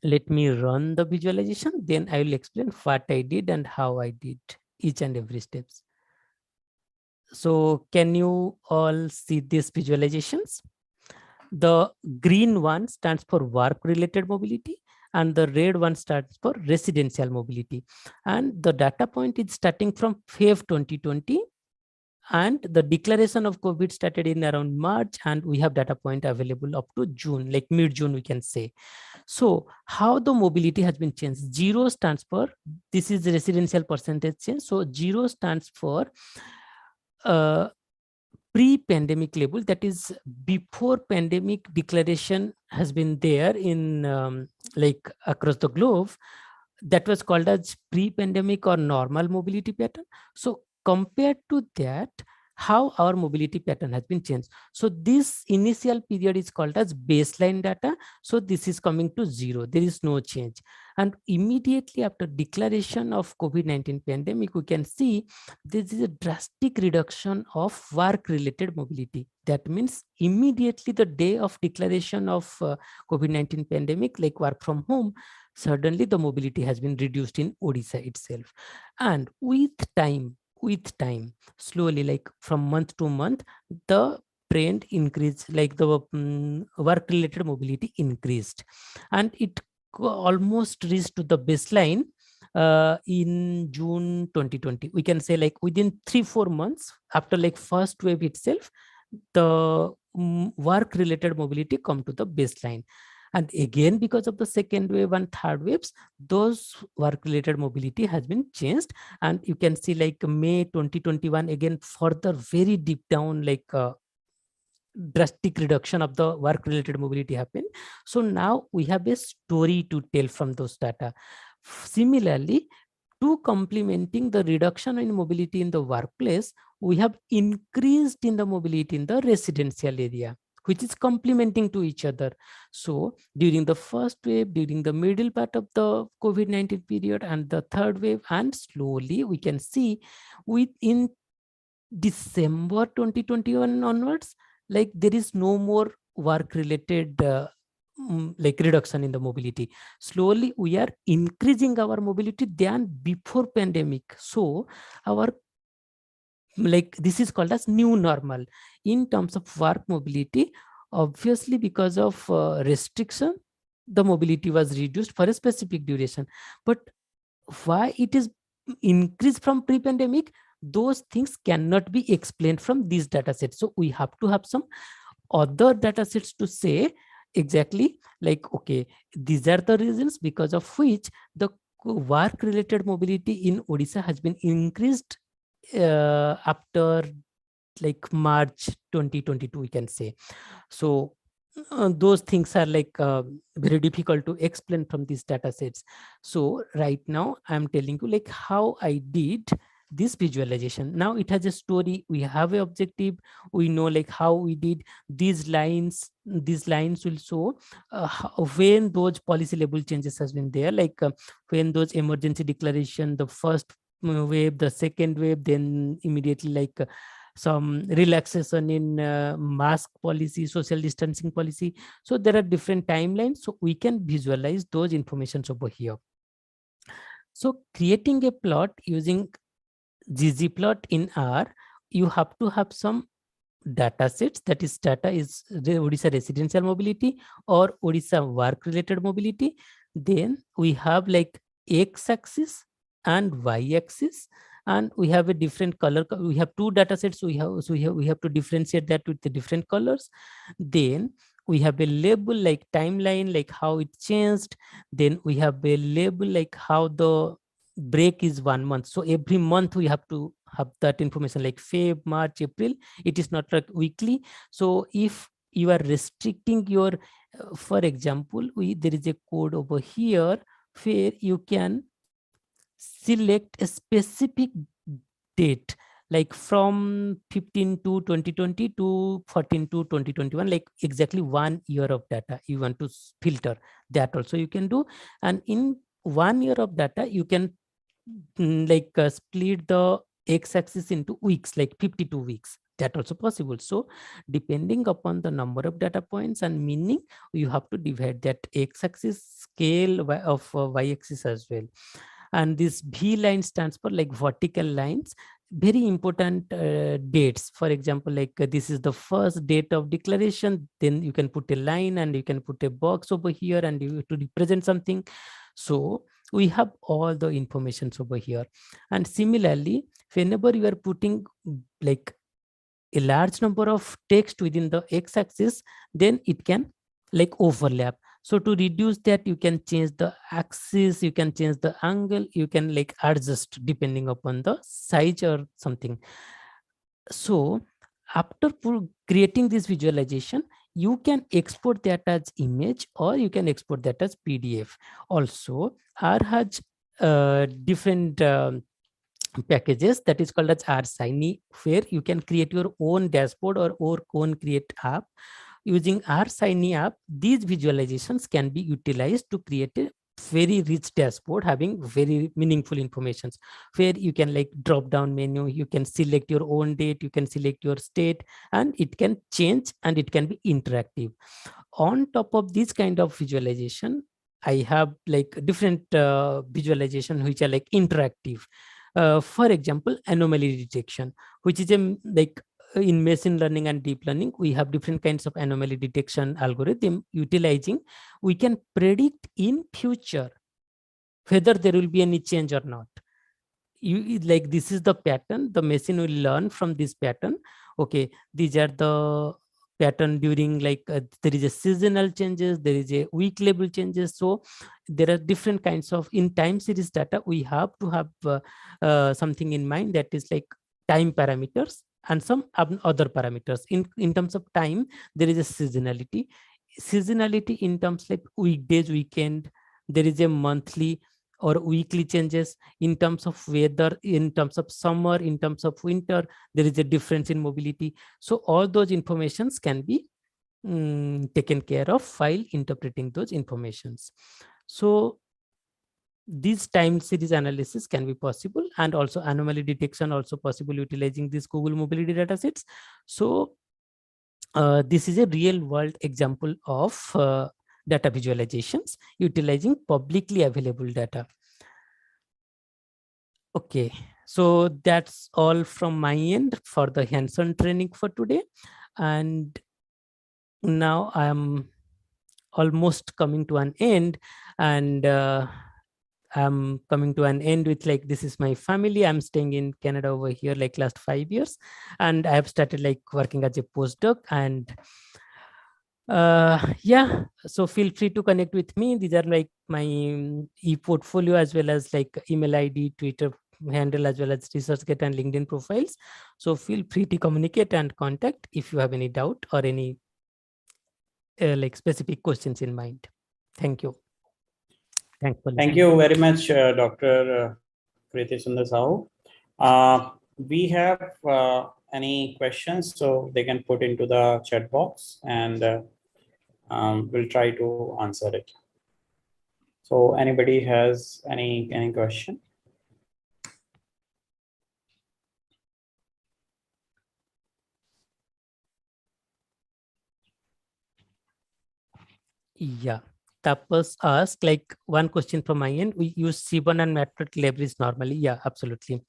let me run the visualization, then I will explain what I did and how I did each and every steps. So can you all see these visualizations? The green one stands for work related mobility and the red one stands for residential mobility. And the data point is starting from Feb 2020. And the declaration of COVID started in around March, and we have data point available up to June, like mid-June, we can say. So how the mobility has been changed? 0 stands for, this is the residential percentage change. So 0 stands for pre-pandemic level, that is before pandemic declaration has been there in like across the globe. That was called as pre-pandemic or normal mobility pattern. So compared to that, how our mobility pattern has been changed. So this initial period is called as baseline data. So this is coming to 0. There is no change. And immediately after declaration of COVID-19 pandemic, we can see this is a drastic reduction of work-related mobility. That means immediately the day of declaration of COVID-19 pandemic, like work from home, suddenly the mobility has been reduced in Odisha itself. And with time, with time, slowly, like from month to month, the trend increased, like the work related mobility increased, and it almost reached to the baseline in June 2020. We can say like within 3-4 months after like first wave itself, the work related mobility come to the baseline. And again, because of the second wave and third waves, those work related mobility has been changed. And you can see like May 2021, again, further very deep down, like drastic reduction of the work related mobility happened. So now we have a story to tell from those data. Similarly, to complementing the reduction in mobility in the workplace, we have increased in the mobility in the residential area, which is complementing to each other. So during the first wave, during the middle part of the COVID-19 period, and the third wave, and slowly we can see within December 2021 onwards, like there is no more work related like reduction in the mobility. Slowly we are increasing our mobility than before pandemic. So our, like, this is called as new normal in terms of work mobility. Obviously, because of restriction, the mobility was reduced for a specific duration. But why it is increased from pre-pandemic, those things cannot be explained from these data sets. So we have to have some other data sets to say exactly like, okay, these are the reasons because of which the work related mobility in Odisha has been increased after like March 2022, we can say. So those things are like very difficult to explain from these data sets. So right now I'm telling you like how I did this visualization. Now it has a story, we have an objective, we know like how we did these lines. These lines will show when those policy level changes has been there, like when those emergency declaration, the first wave, the second wave, then immediately like some relaxation in mask policy, social distancing policy. So there are different timelines, so we can visualize those informations over here. So creating a plot using ggplot in R, you have to have some data sets. That is, data is the Odisha residential mobility or Odisha work related mobility. Then we have like x-axis and y-axis, and we have a different color. We have two data sets, so we have to differentiate that with the different colors. Then we have a label like timeline, like how it changed. Then we have a label like how the break is 1 month. So every month we have to have that information, like Feb, March, April. It is not like weekly. So if you are restricting your, for example, there is a code over here where you can select a specific date, like from 15 to 2020 to 14 to 2021, like exactly 1 year of data you want to filter. That also you can do. And in 1 year of data, you can like split the x-axis into weeks, like 52 weeks. That also possible. So depending upon the number of data points and meaning, you have to divide that x-axis scale of y-axis as well. And this V line stands for like vertical lines, very important dates. For example, like this is the first date of declaration, then you can put a line and you can put a box over here and you to represent something. So we have all the informations over here. And similarly, whenever you are putting like a large number of text within the x-axis, then it can like overlap. So to reduce that, you can change the axis, you can change the angle, you can like adjust depending upon the size or something. So after creating this visualization, you can export that as image or you can export that as PDF. Also, R has different packages that is called as RShiny, where you can create your own dashboard or own create app. Using RShiny app, these visualizations can be utilized to create a very rich dashboard having very meaningful informations, where you can like drop down menu, you can select your own date, you can select your state, and it can change and it can be interactive. On top of this kind of visualization, I have like different visualization which are like interactive. For example, anomaly detection, which is in machine learning and deep learning, we have different kinds of anomaly detection algorithm utilizing. We can predict in future whether there will be any change or not. Like this is the pattern, the machine will learn from this pattern. Okay, these are the pattern during there is a seasonal changes, there is a week level changes. So there are different kinds of, in time series data we have to have something in mind, that is like time parameters and some other parameters. In terms of time, there is a seasonality in terms like weekdays, weekend. There is a monthly or weekly changes. In terms of weather, in terms of summer, in terms of winter, there is a difference in mobility. So all those informations can be taken care of while interpreting those informations. So this time series analysis can be possible, and also anomaly detection also possible utilizing these Google mobility datasets. So this is a real world example of data visualizations utilizing publicly available data. Okay, so that's all from my end for the hands-on training for today. And now I am almost coming to an end, and I'm coming to an end with like, this is my family. I'm staying in Canada over here like last 5 years, and I have started like working as a postdoc. And yeah, so feel free to connect with me. These are like my e-portfolio, as well as like email ID, Twitter handle, as well as ResearchGate and LinkedIn profiles. So feel free to communicate and contact if you have any doubt or any like specific questions in mind. Thank you. Thanks for listening. Thank you very much, Dr. Kriti Sundar Sahu. We have any questions, so they can put into the chat box, and we'll try to answer it. So anybody has any question? Yeah, Tapas asked like one question from my end. We use C1 and Matplotlib libraries normally. Yeah, absolutely.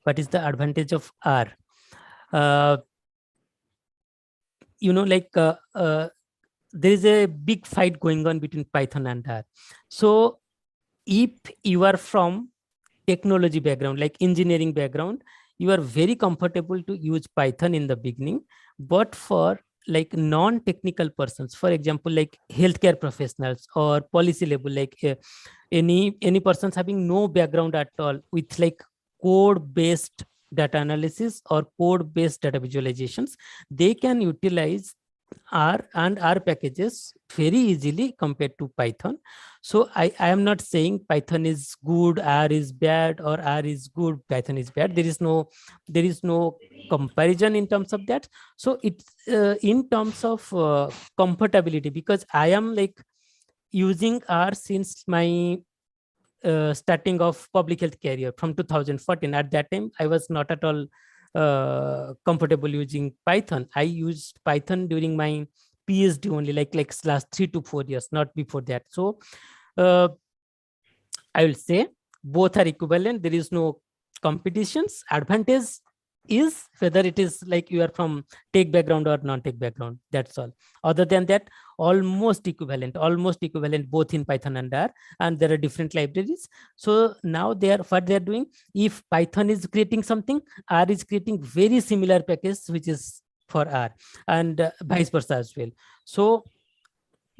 What is the advantage of R? You know, like there is a big fight going on between Python and R. So if you are from technology background, like engineering background, you are very comfortable to use Python in the beginning. But for like non-technical persons, for example, like healthcare professionals or policy level, like any persons having no background at all with like code-based data analysis or code-based data visualizations, they can utilize R and R packages very easily compared to Python. So I am not saying Python is good, R is bad, or R is good, Python is bad. There is no comparison in terms of that. So it's in terms of comfortability, because I am like using R since my starting of public health career from 2014. At that time, I was not at all comfortable using Python. I used Python during my PhD only, like last 3 to 4 years, not before that. So I will say both are equivalent. There is no competitions. Advantage is whether it is like you are from tech background or non-tech background. That's all. Other than that, almost equivalent both in Python and R, and there are different libraries. So now what they are doing, if Python is creating something, R is creating very similar package which is for R, and vice versa as well. So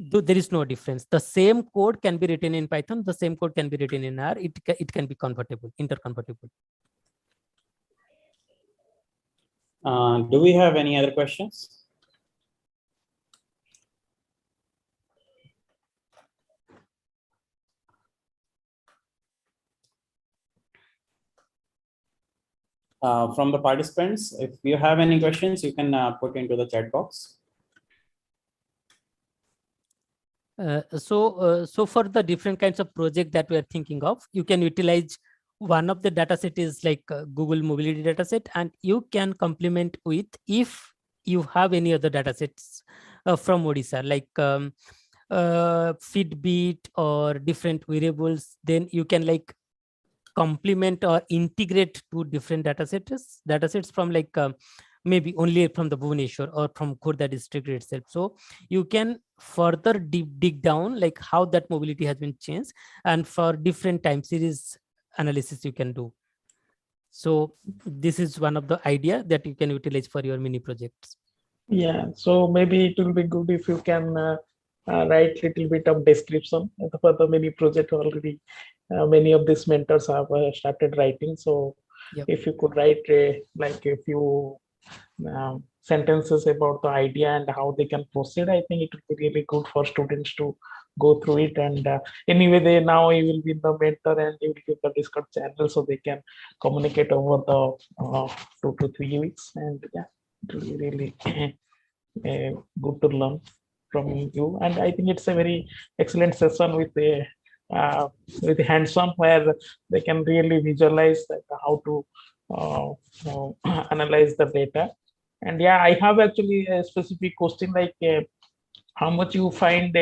there is no difference. The same code can be written in Python, the same code can be written in R. It can be convertible, interconvertible. Do we have any other questions? From the participants, if you have any questions, you can put into the chat box. So for the different kinds of project that we are thinking of, you can utilize one of the data set is like Google mobility data set, and you can complement with, if you have any other data sets from Odisha, like Fitbit or different wearables, then you can like complement or integrate two different datasets from like maybe only from the Bhubaneswar or from Khurda district itself. So you can further dig down like how that mobility has been changed, and for different time series analysis you can do. So this is one of the idea that you can utilize for your mini projects. Yeah, so maybe it will be good if you can write little bit of description for the mini project already. Many of these mentors have started writing. So Yep. if you could write like a few sentences about the idea and how they can proceed, I think it would be really good for students to go through it. And anyway, they now you will be the mentor and you will give the Discord channel so they can communicate over the 2 to 3 weeks. And yeah, it will be really good to learn from you. And I think it's a very excellent session with the hands-on where they can really visualize that how to analyze the data. And yeah, I have actually a specific question like how much you find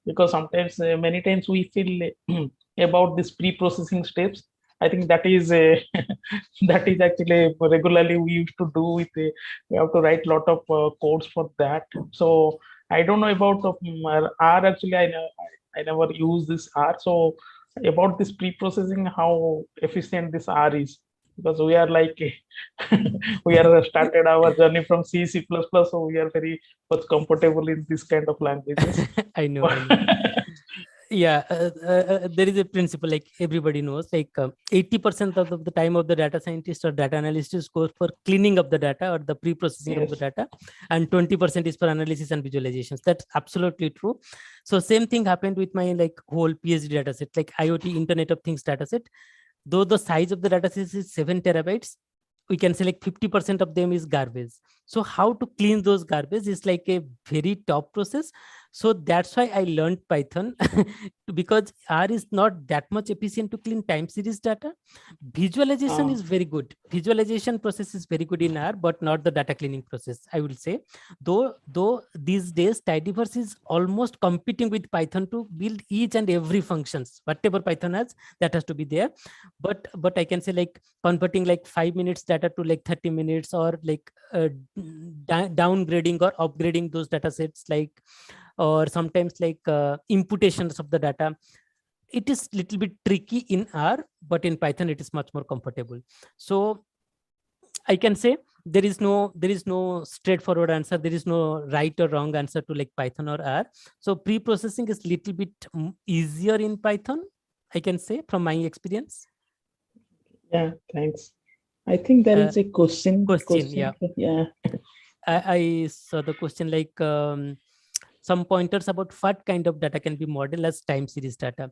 because sometimes many times we feel about this pre-processing steps. I think that is that is actually regularly we used to do with we have to write a lot of codes for that. So I don't know about R. Actually, I never use this R. So about this pre-processing, how efficient this R is, because we are like we are started our journey from C++, so we are very much comfortable in this kind of languages. I know. Yeah, there is a principle like everybody knows, like 80% of the time of the data scientist or data analyst goes for cleaning up the data or the pre-processing of the data, and 20% is for analysis and visualizations. That's absolutely true. So same thing happened with my like whole PhD data set, like IoT Internet of Things data set. Though the size of the data set is 7 terabytes, we can say like 50% of them is garbage. So how to clean those garbage is like a very top process. So that's why I learned Python because R is not that much efficient to clean time series data. Visualization is very good. Visualization process is very good in R, but not the data cleaning process, I will say. Though these days Tidyverse is almost competing with Python to build each and every functions. Whatever Python has, that has to be there. But I can say like converting like 5 minutes data to like 30 minutes, or like downgrading or upgrading those data sets, like, or sometimes like imputations of the data. It is little bit tricky in R, but in Python it is much more comfortable. So I can say there is no straightforward answer. There is no right or wrong answer to like Python or R. So pre-processing is little bit easier in Python, I can say, from my experience. Yeah, thanks. I think there is a question. Yeah. I saw the question like some pointers about what kind of data can be modeled as time series data.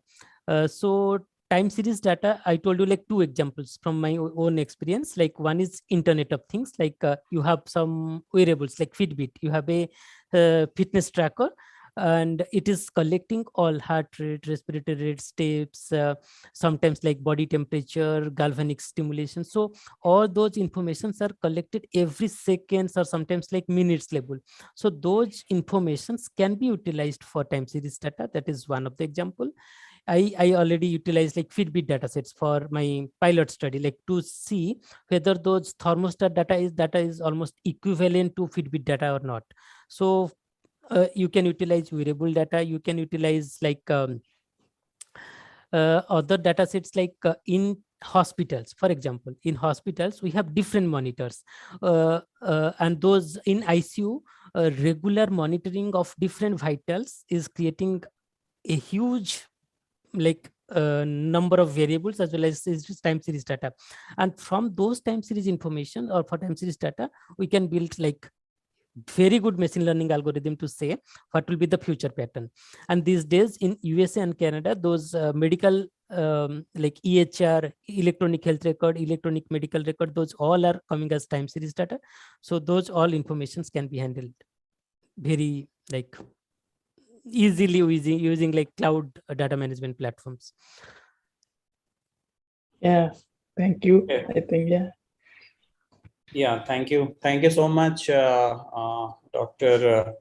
So time series data, I told you like 2 examples from my own experience. Like one is Internet of Things, like you have some wearables like Fitbit, you have a fitness tracker, and it is collecting all heart rate, respiratory rate, steps, sometimes like body temperature, galvanic stimulation. So all those informations are collected every seconds or sometimes like minutes level. So those informations can be utilized for time series data. That is one of the example. I already utilized like Fitbit datasets for my pilot study, like to see whether those thermostat data is almost equivalent to Fitbit data or not. So you can utilize wearable data. You can utilize like other data sets, like in hospitals. For example, in hospitals we have different monitors, and those in ICU, regular monitoring of different vitals is creating a huge like number of variables as well as time series data. And from those time series information or for time series data, we can build like very good machine learning algorithm to say what will be the future pattern. And these days in USA and Canada, those medical like EHR, electronic health record, electronic medical record, those all are coming as time series data. So those all informations can be handled very like easily using like cloud data management platforms. Yeah, thank you. Yeah. I think, yeah. Yeah, thank you. Thank you so much, Dr.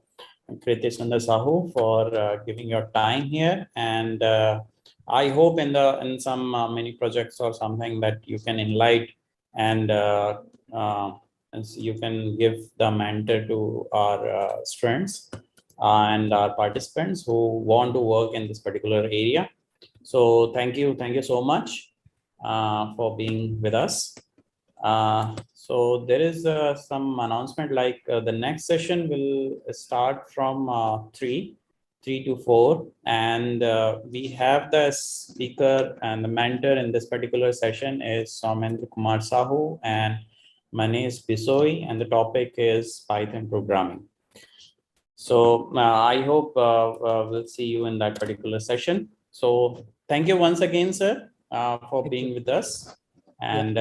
Kriti Sundar Sahu, for giving your time here and I hope in some mini projects or something that you can enlighten and so you can give the mentor to our students and our participants who want to work in this particular area. So thank you so much for being with us. So there is some announcement like the next session will start from 3 to 4, and we have the speaker and the mentor in this particular session is Soumendra Kumar Sahu and Manish Bisoi, and the topic is Python programming. So I hope we'll see you in that particular session. So thank you once again, sir, for being with us. And